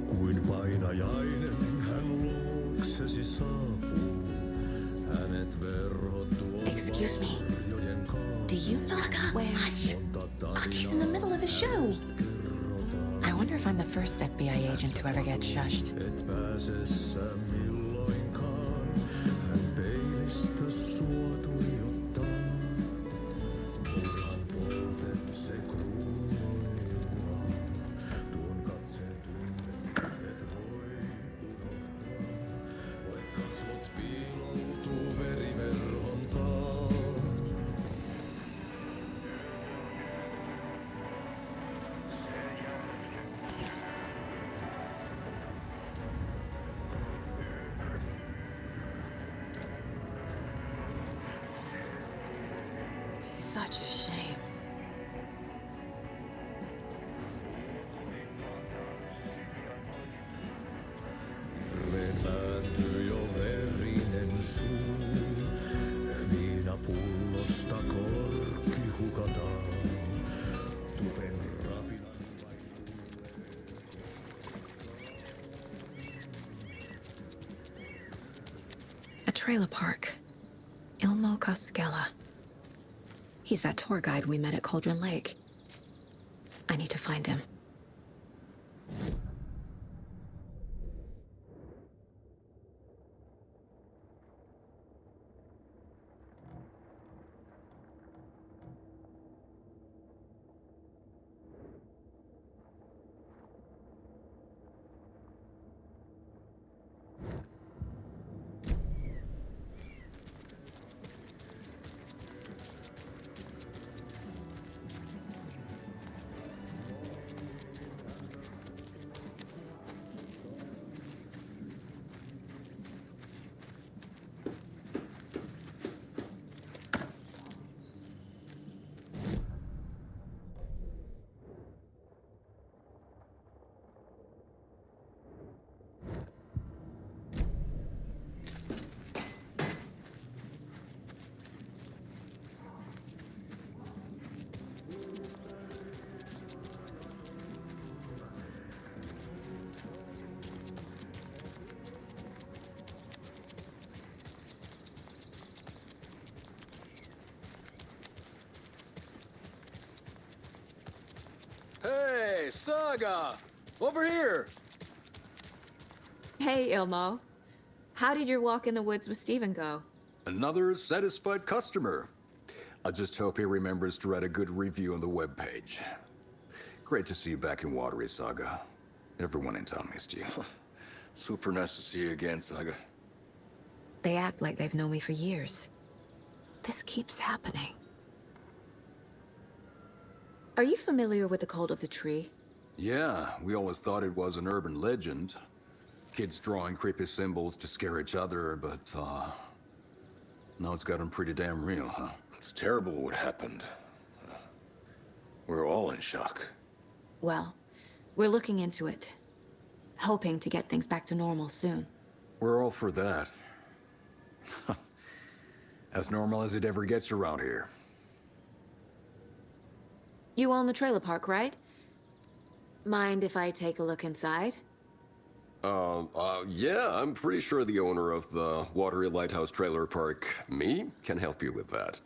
Speaker 2: Kuin painajainen hän luoksesi saapuu. Hänet verhottuu.
Speaker 7: Excuse me. Do you know where? Hush. Artie's in the middle of a show. I wonder if I'm the first FBI agent to ever get shushed.
Speaker 2: Et pääsessä milloinkaan. Hän peilistä sua tuijottaa. Murhan polte se kruunoillaan. Tuon katseen tunnet, et voi unohtaa. Vaik kasvot piiloutuu veriverhon taa.
Speaker 7: Such a shame.
Speaker 2: Repääntyi jo verinen suu. Viinapullosta korkki hukataan. Tupen rapinan
Speaker 7: A trailer park. Ilmo Koskela. He's that tour guide we met at Cauldron Lake. I need to find him.
Speaker 5: Hey, Saga! Over here!
Speaker 7: Hey, Ilmo. How did your walk in the woods with Steven go?
Speaker 16: Another satisfied customer. I just hope he remembers to write a good review on the webpage. Great to see you back in Watery, Saga. Everyone in town missed you.
Speaker 5: Super nice to see you again, Saga.
Speaker 7: They act like they've known me for years. This keeps happening. Are you familiar with the Cult of the Tree?
Speaker 16: Yeah, we always thought it was an urban legend. Kids drawing creepy symbols to scare each other, but, now it's gotten pretty damn real, huh?
Speaker 5: It's terrible what happened. We're all in shock.
Speaker 7: Well, we're looking into it. Hoping to get things back to normal soon.
Speaker 16: We're all for that. As normal as it ever gets around here.
Speaker 7: You own the trailer park, right? Mind if I take a look inside?
Speaker 5: Yeah, I'm pretty sure the owner of the Watery Lighthouse Trailer Park, me, can help you with that.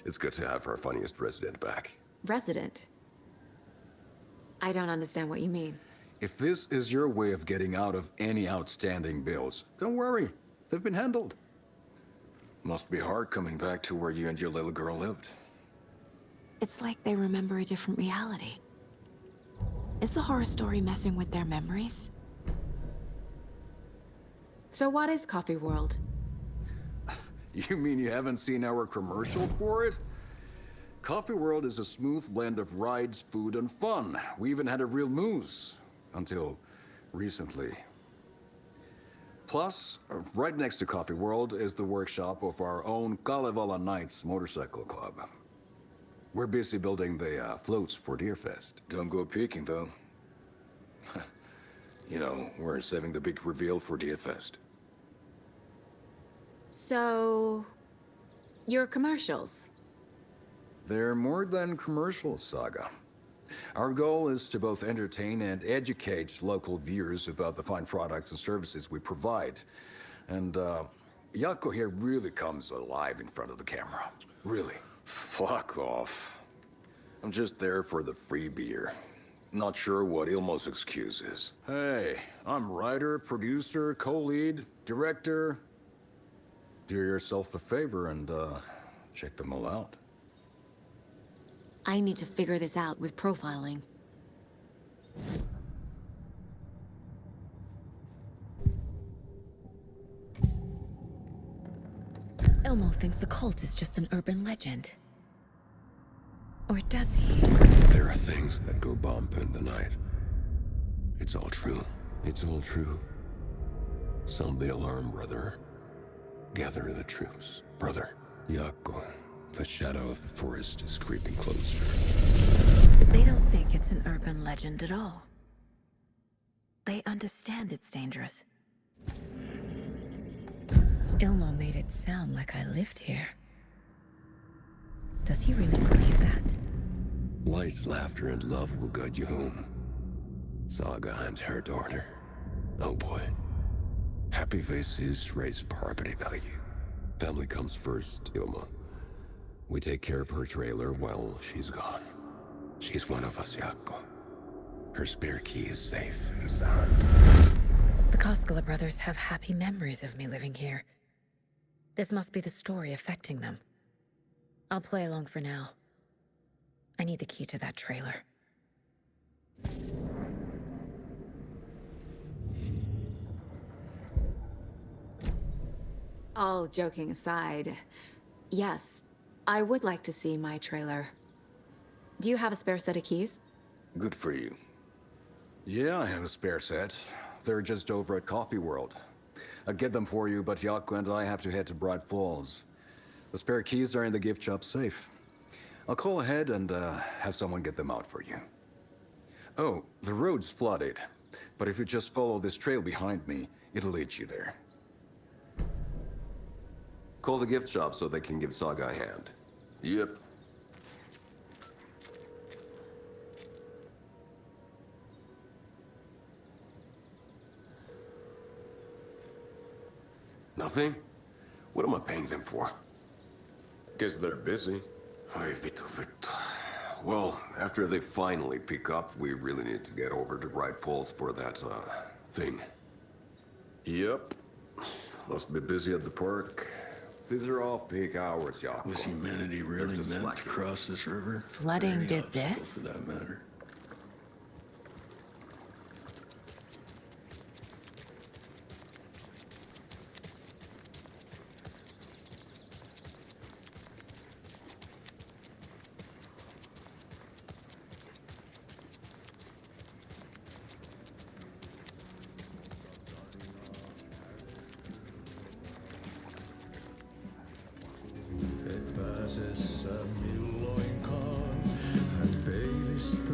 Speaker 5: It's good to have our funniest resident back.
Speaker 7: Resident? I don't understand what you mean.
Speaker 16: If this is your way of getting out of any outstanding bills, don't worry. They've been handled.
Speaker 5: Must be hard coming back to where you and your little girl lived.
Speaker 7: It's like they remember a different reality. Is the horror story messing with their memories? So what is Coffee World?
Speaker 16: You mean you haven't seen our commercial for it? Coffee World is a smooth blend of rides, food, and fun. We even had a real moose. Until recently. Plus, right next to Coffee World is the workshop of our own Kalevala Knights motorcycle club. We're busy building the floats for Deerfest. Don't go peeking, though. You know, we're saving the big reveal for Deerfest.
Speaker 7: So... your commercials?
Speaker 16: They're more than commercials, Saga. Our goal is to both entertain and educate local viewers about the fine products and services we provide. And, Jaakko here really comes alive in front of the camera. Really. Fuck off. I'm just there for the free beer. Not sure what Ilmo's excuse is. Hey, I'm writer, producer, co-lead, director. Do yourself a favor and, check them all out.
Speaker 7: I need to figure this out with profiling. Ilmo thinks the cult is just an urban legend. Or does he?
Speaker 5: There are things that go bump in the night. It's all true. It's all true. Sound the alarm, brother. Gather the troops, brother. Jaakko, the shadow of the forest is creeping closer.
Speaker 7: They don't think it's an urban legend at all. They understand it's dangerous. Ilmo made it sound like I lived here. Does he really believe that?
Speaker 5: Light, laughter, and love will guide you home. Saga and her daughter. Oh boy. Happy faces raise property value. Family comes first, Ilma. We take care of her trailer while she's gone. She's one of us, Jaakko. Her spare key is safe and sound.
Speaker 7: The Koskela brothers have happy memories of me living here. This must be the story affecting them. I'll play along for now. I need the key to that trailer. All joking aside, yes, I would like to see my trailer. Do you have a spare set of keys?
Speaker 5: Good for you.
Speaker 16: Yeah, I have a spare set. They're just over at Coffee World. I'd get them for you, but Jaakko and I have to head to Braitt Falls. The spare keys are in the gift shop safe. I'll call ahead and have someone get them out for you. Oh, the road's flooded, but if you just follow this trail behind me, it'll lead you there.
Speaker 5: Call the gift shop so they can give Saga a hand. Yep. Nothing? What am I paying them for? Guess they're busy. Ay, Vito. Well, after they finally pick up, we really need to get over to Braitt Falls for that, thing. Yep. Must be busy at the park. These are off-peak hours, Jaakko.
Speaker 2: Was humanity really meant to cross this river?
Speaker 7: Flooding did this?
Speaker 2: For that matter. Et pääsessä milloinkaan hän peilistä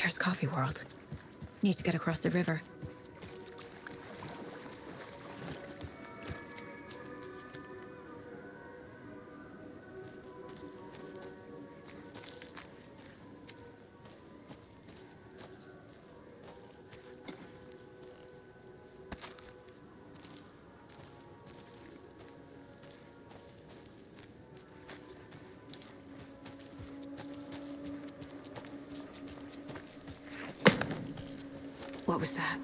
Speaker 7: There's Coffee World. Need to get across the river. What was that?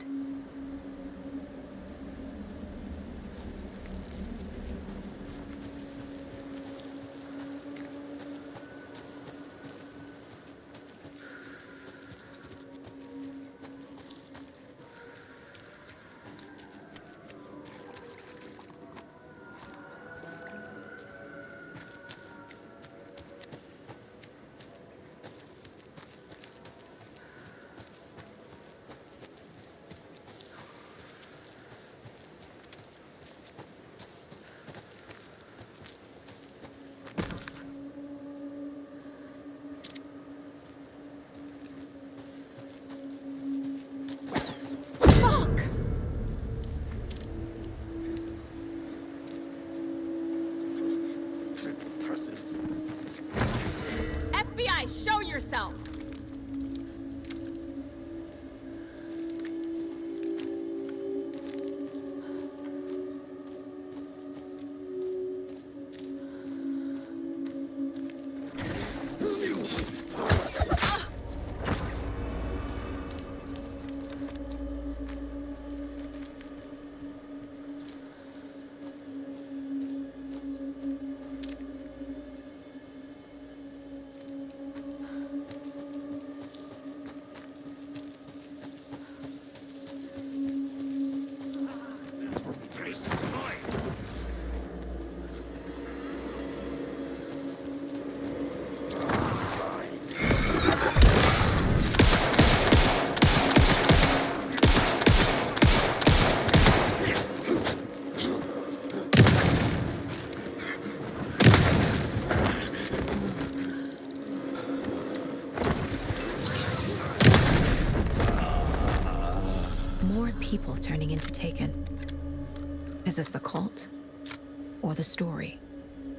Speaker 6: FBI, show yourself! People turning into Taken. Is this the cult? Or the story?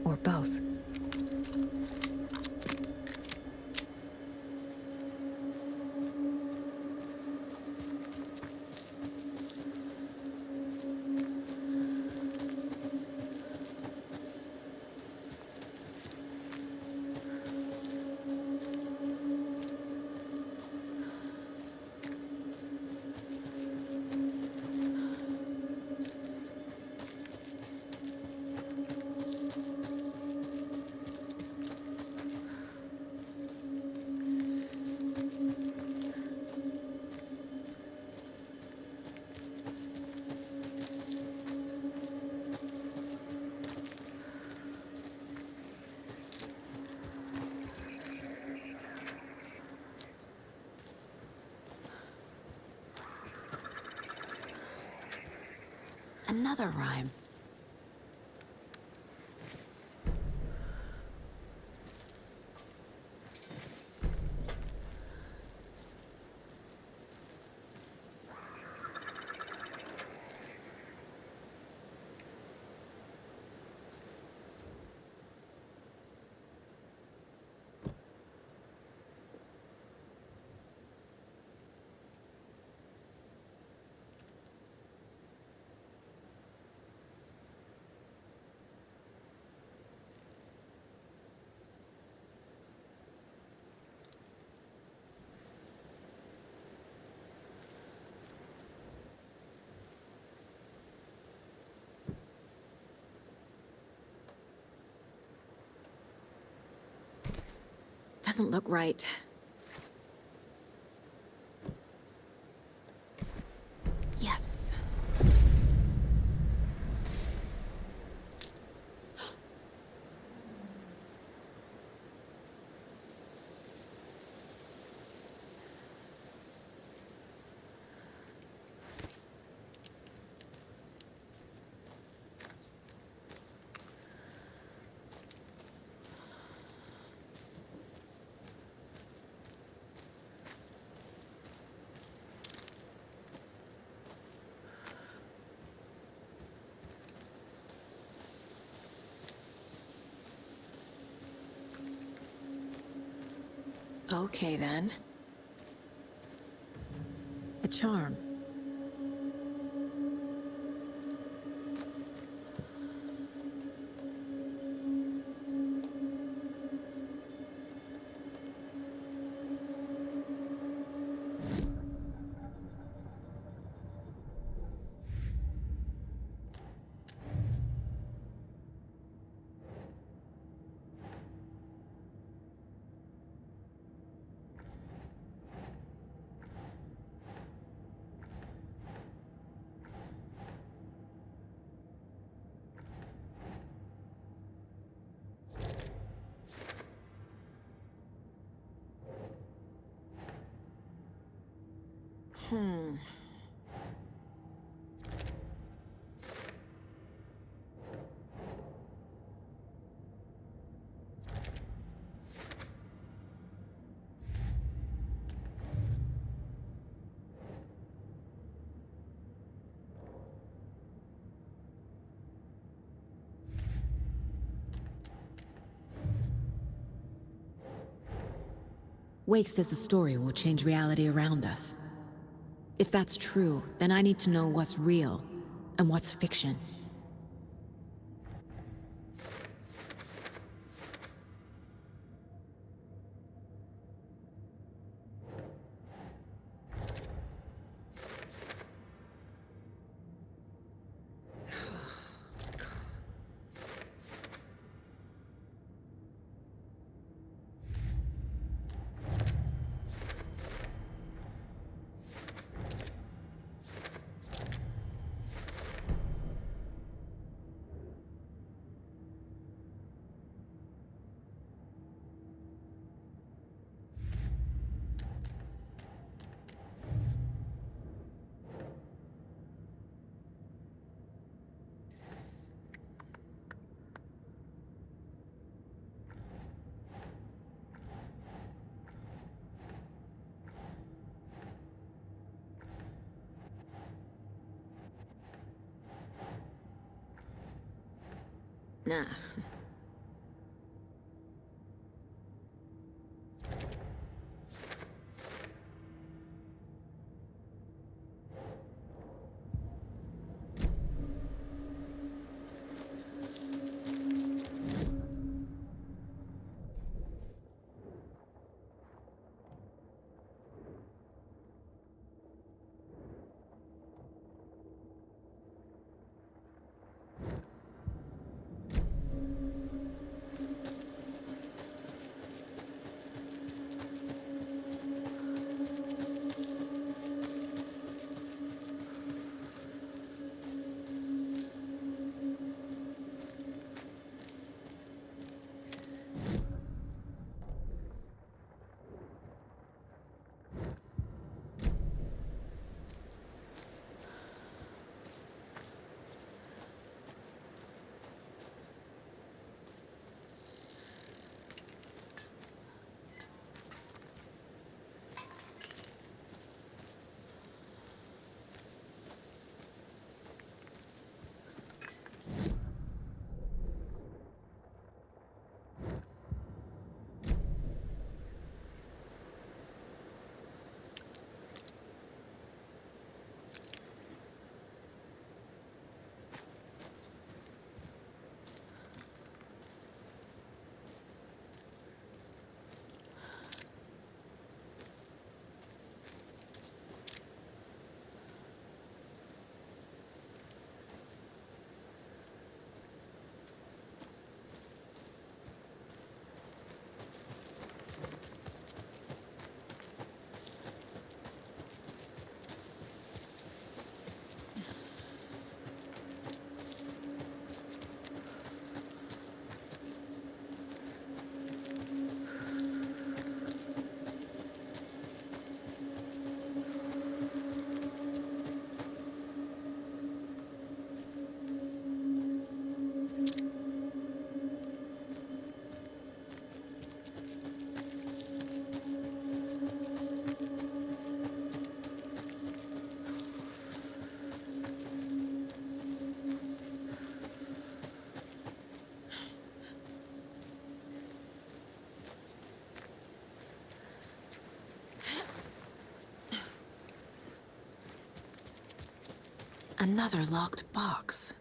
Speaker 6: Or both? Another rhyme. Doesn't look right. Yes.
Speaker 7: Okay, then. A charm. Wake says the story will change reality around us. If that's true, then I need to know what's real and what's fiction. Nah. Another locked box.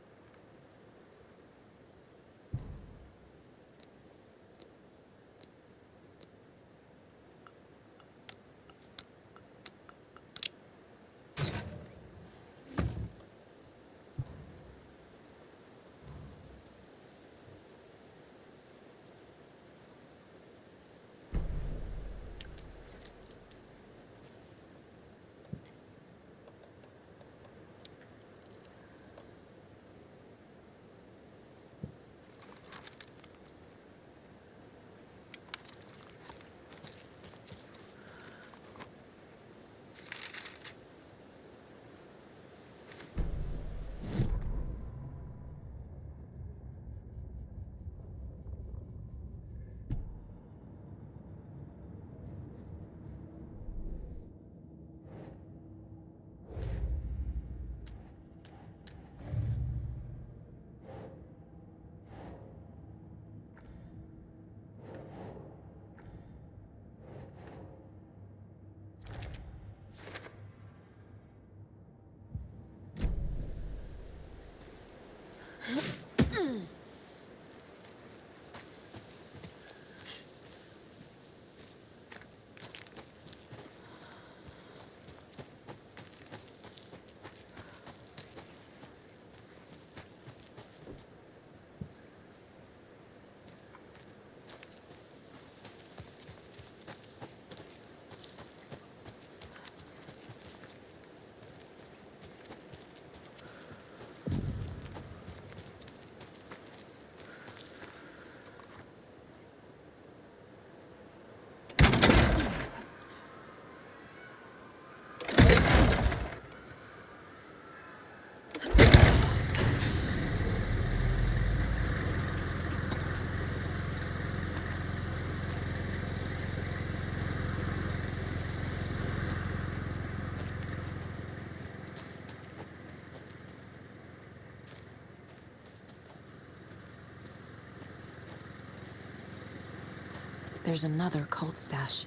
Speaker 7: There's another cult stash.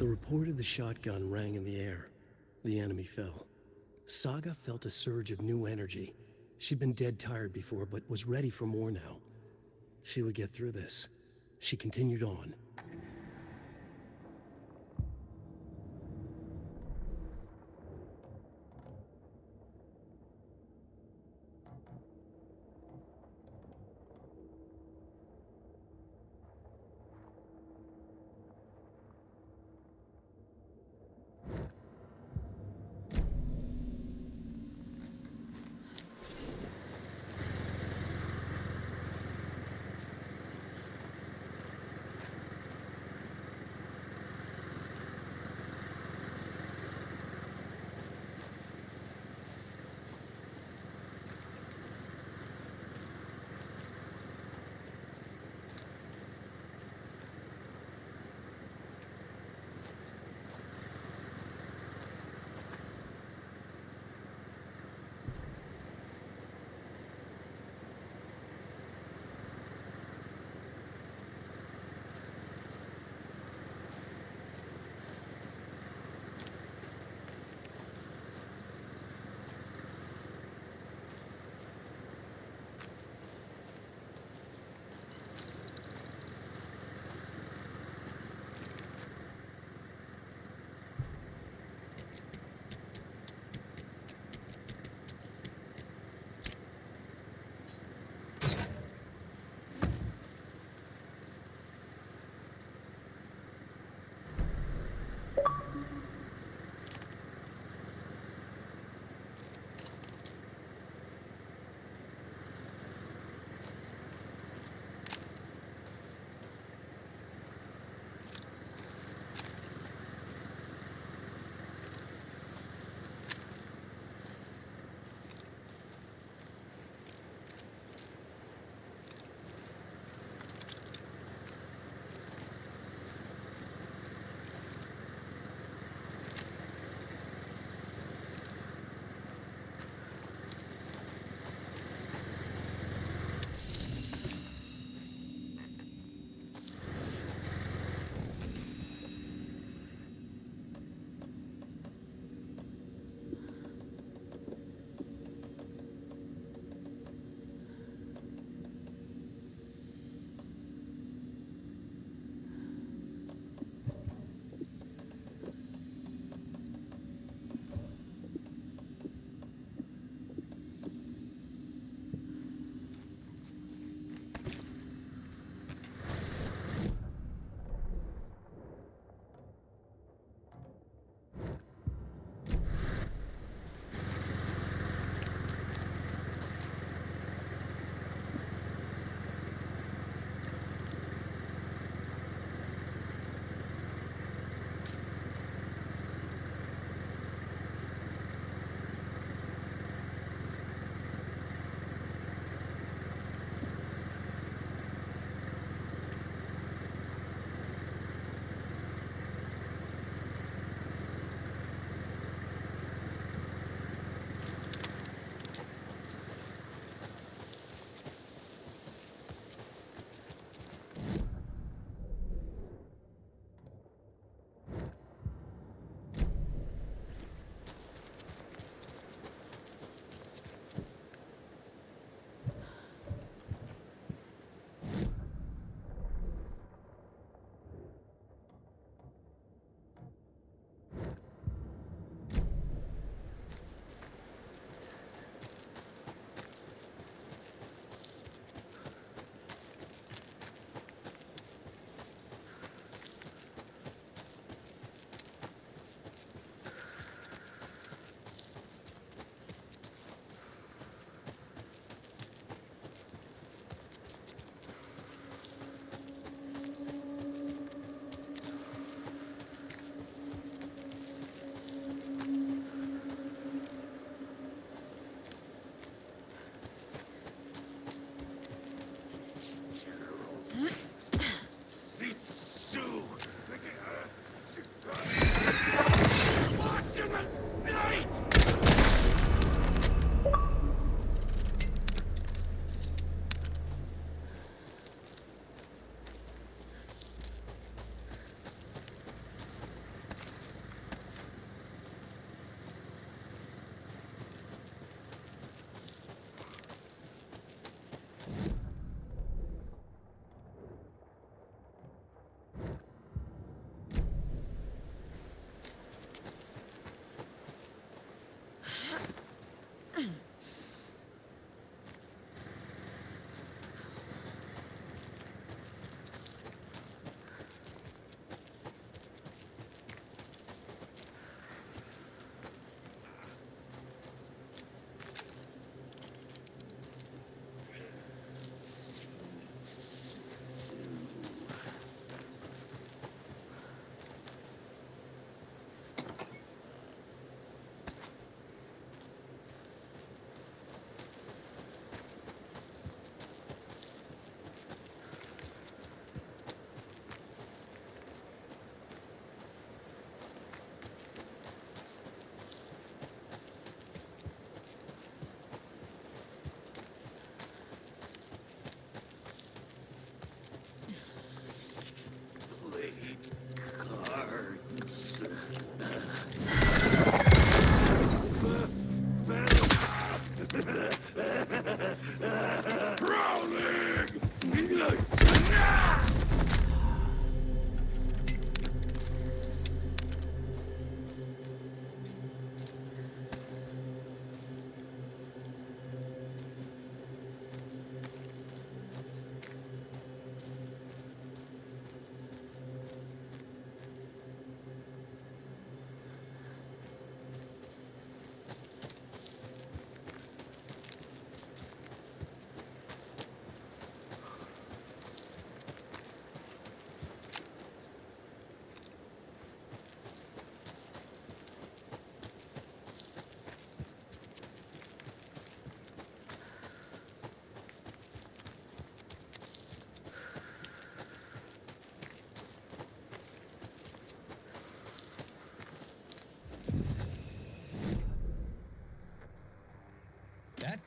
Speaker 2: The report of the shotgun rang in the air. The enemy fell. Saga felt a surge of new energy. She'd been dead tired before, but was ready for more now. She would get through this. She continued on.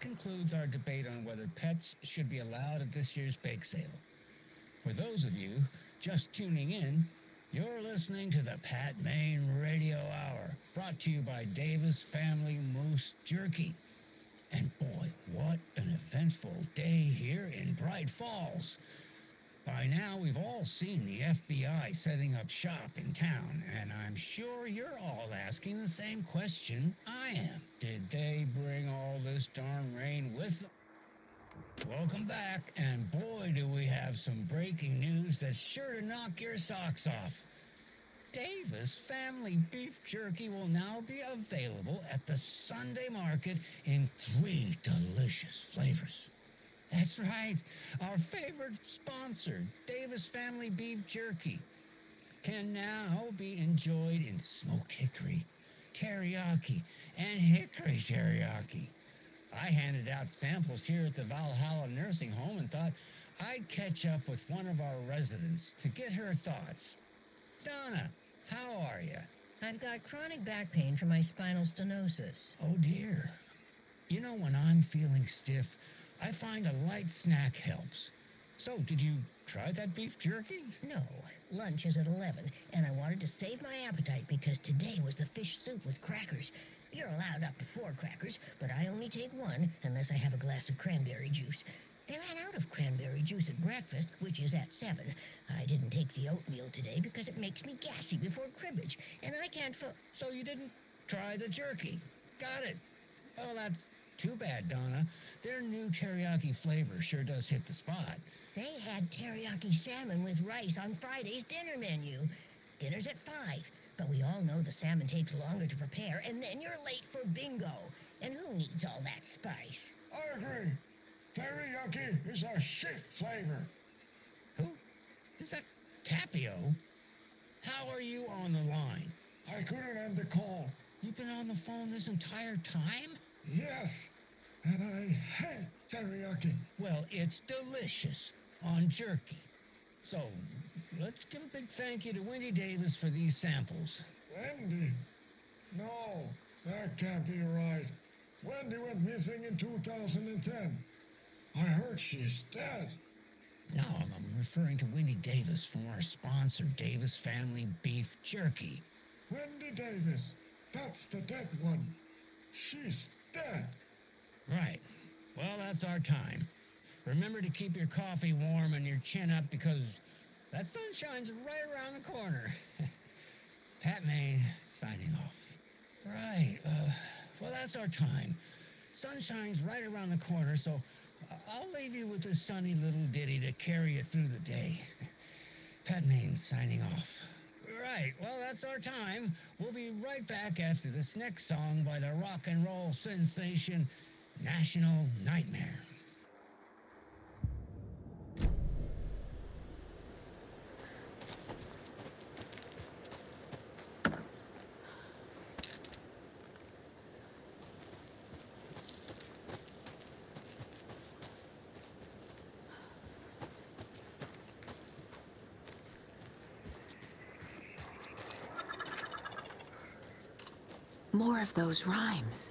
Speaker 8: concludes our debate on whether pets should be allowed at this year's bake sale. For those of you just tuning in, you're listening to the Pat Maine Radio Hour, brought to you by Davis Family Moose Jerky. And boy, what an eventful day here in Bright Falls. By now, we've all seen the FBI setting up shop in town, and I'm sure you're all asking the same question I am. Did they bring all this darn rain with them? Welcome back, and boy, do we have some breaking news that's sure to knock your socks off. Davis Family Beef Jerky will now be available at the Sunday market in 3 delicious flavors. That's right, our favorite sponsor, Davis Family Beef Jerky, can now be enjoyed in smoked hickory, teriyaki, and hickory teriyaki. I handed out samples here at the Valhalla Nursing Home and thought I'd catch up with one of our residents to get her thoughts. Donna, how are you?
Speaker 9: I've got chronic back pain from my spinal stenosis.
Speaker 8: Oh, dear. You know, when I'm feeling stiff, I find a light snack helps. So, did you try that beef jerky?
Speaker 9: No. Lunch is at 11, and I wanted to save my appetite because today was the fish soup with crackers. You're allowed up to 4 crackers, but I only take 1 unless I have a glass of cranberry juice. They ran out of cranberry juice at breakfast, which is at 7. I didn't take the oatmeal today because it makes me gassy before cribbage, and I can't
Speaker 8: So you didn't try the jerky? Got it. Well, that's too bad, Donna. Their new teriyaki flavor sure does hit the spot.
Speaker 9: They had teriyaki salmon with rice on Friday's dinner menu. Dinner's at 5, but we all know the salmon takes longer to prepare, and then you're late for bingo. And who needs all that spice?
Speaker 15: I agree. Teriyaki is a shit flavor.
Speaker 8: Who? Is that Tapio? How are you on the line?
Speaker 15: I couldn't end the call.
Speaker 8: You've been on the phone this entire time?
Speaker 15: Yes, and I hate teriyaki.
Speaker 8: Well, it's delicious on jerky. So, let's give a big thank you to Wendy Davis for these samples.
Speaker 15: Wendy? No, that can't be right. Wendy went missing in 2010. I heard she's dead.
Speaker 8: No, I'm referring to Wendy Davis from our sponsor, Davis Family Beef Jerky.
Speaker 15: Wendy Davis. That's the dead one. She's dead.
Speaker 8: Right. Well, that's our time. Remember to keep your coffee warm and your chin up because that sunshine's right around the corner. Pat Maine, signing off. Right. Well, that's our time. Sunshine's right around the corner, so I'll leave you with this sunny little ditty to carry you through the day. Pat Maine signing off. Right, well, that's our time. We'll be right back after this next song by the rock and roll sensation, National Nightmare.
Speaker 6: More of those rhymes.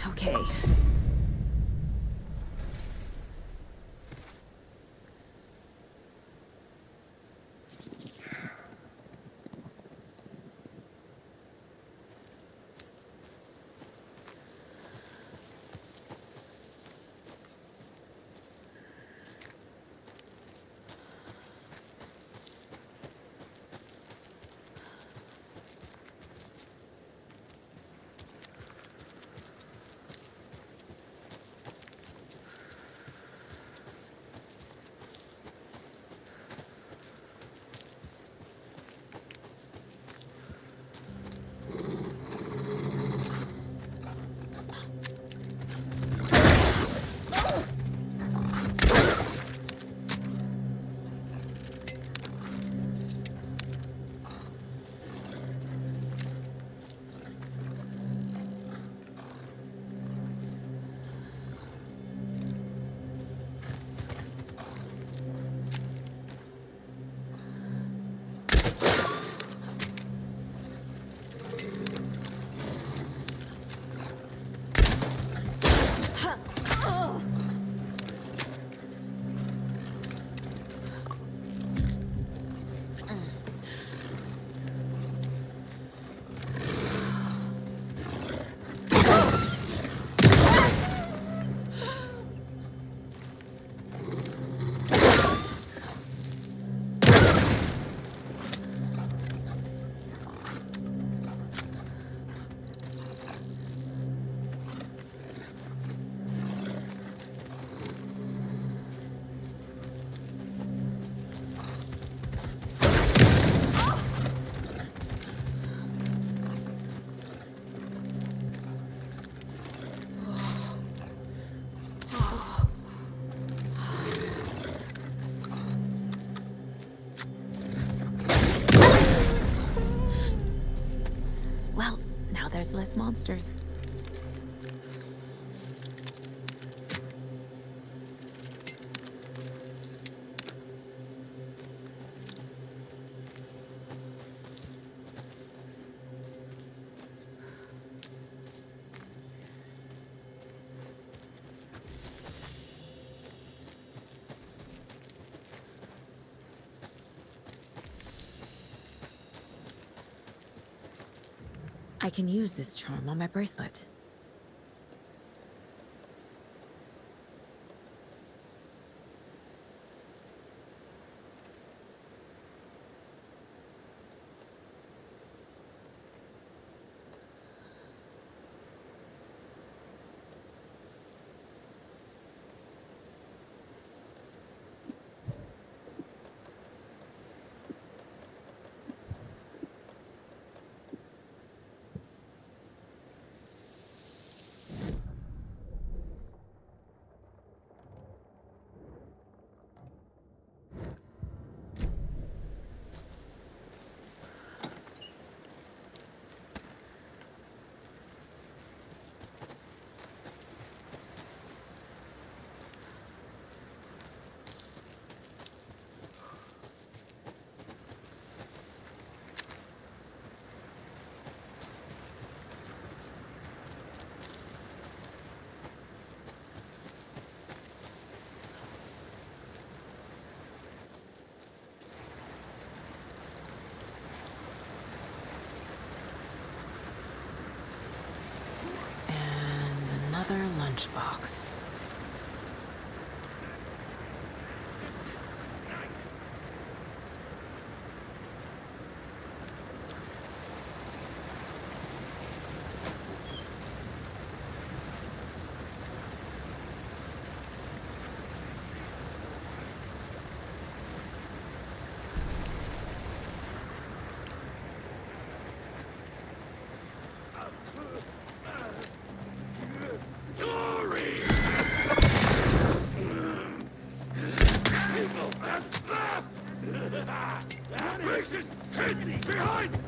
Speaker 6: Okay. there's less monsters. I can use this charm on my bracelet. Another lunchbox.
Speaker 5: Behind!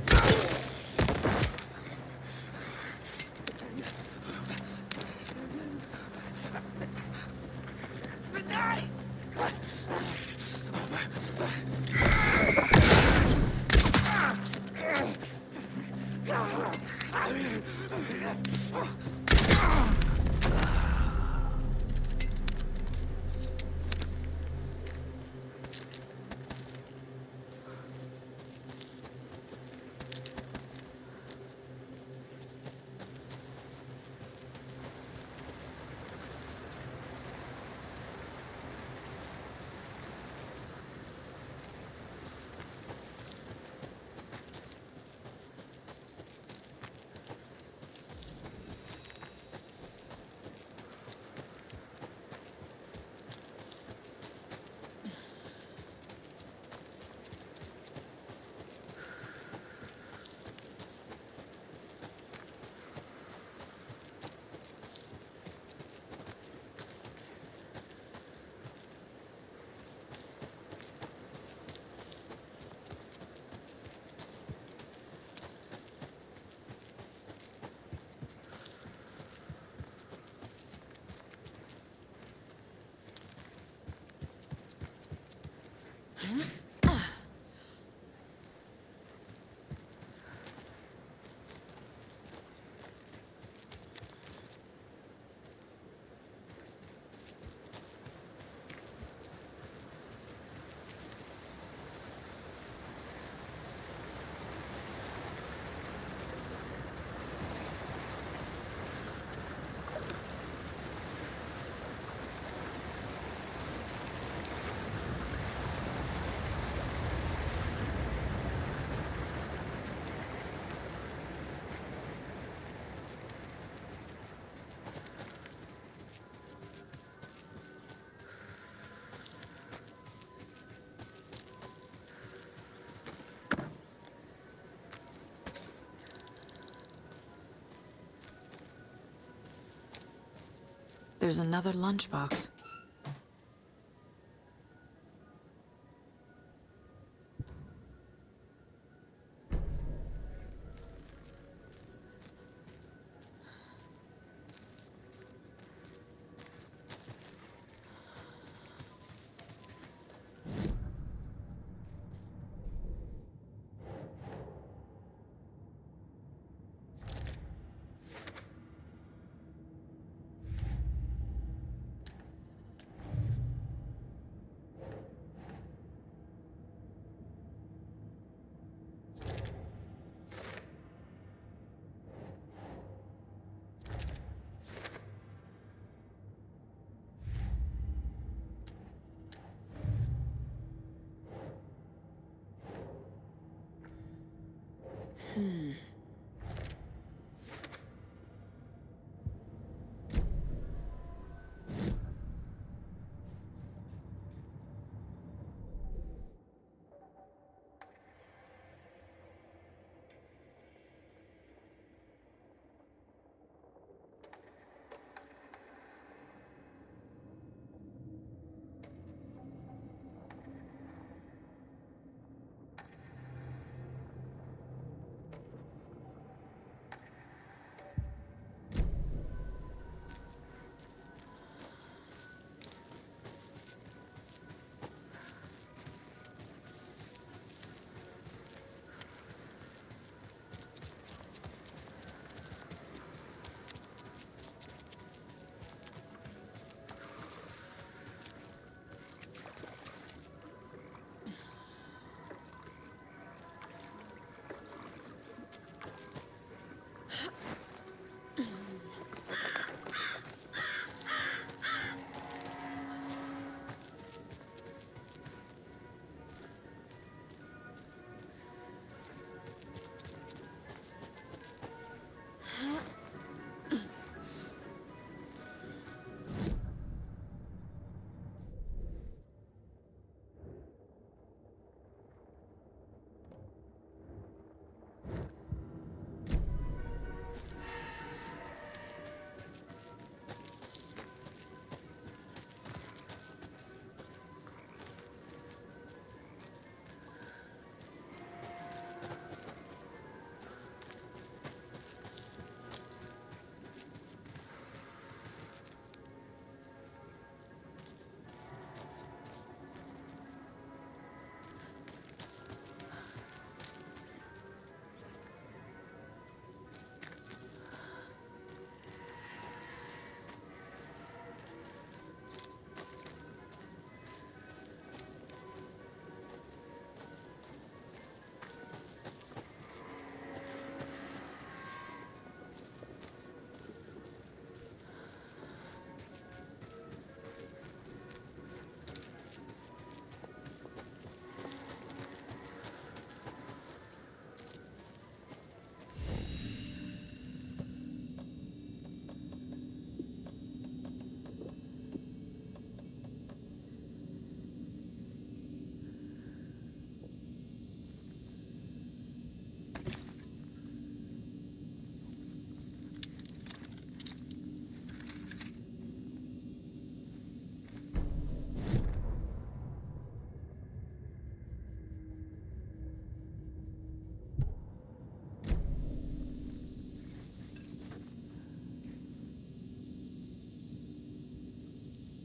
Speaker 6: There's another lunchbox. Hmm.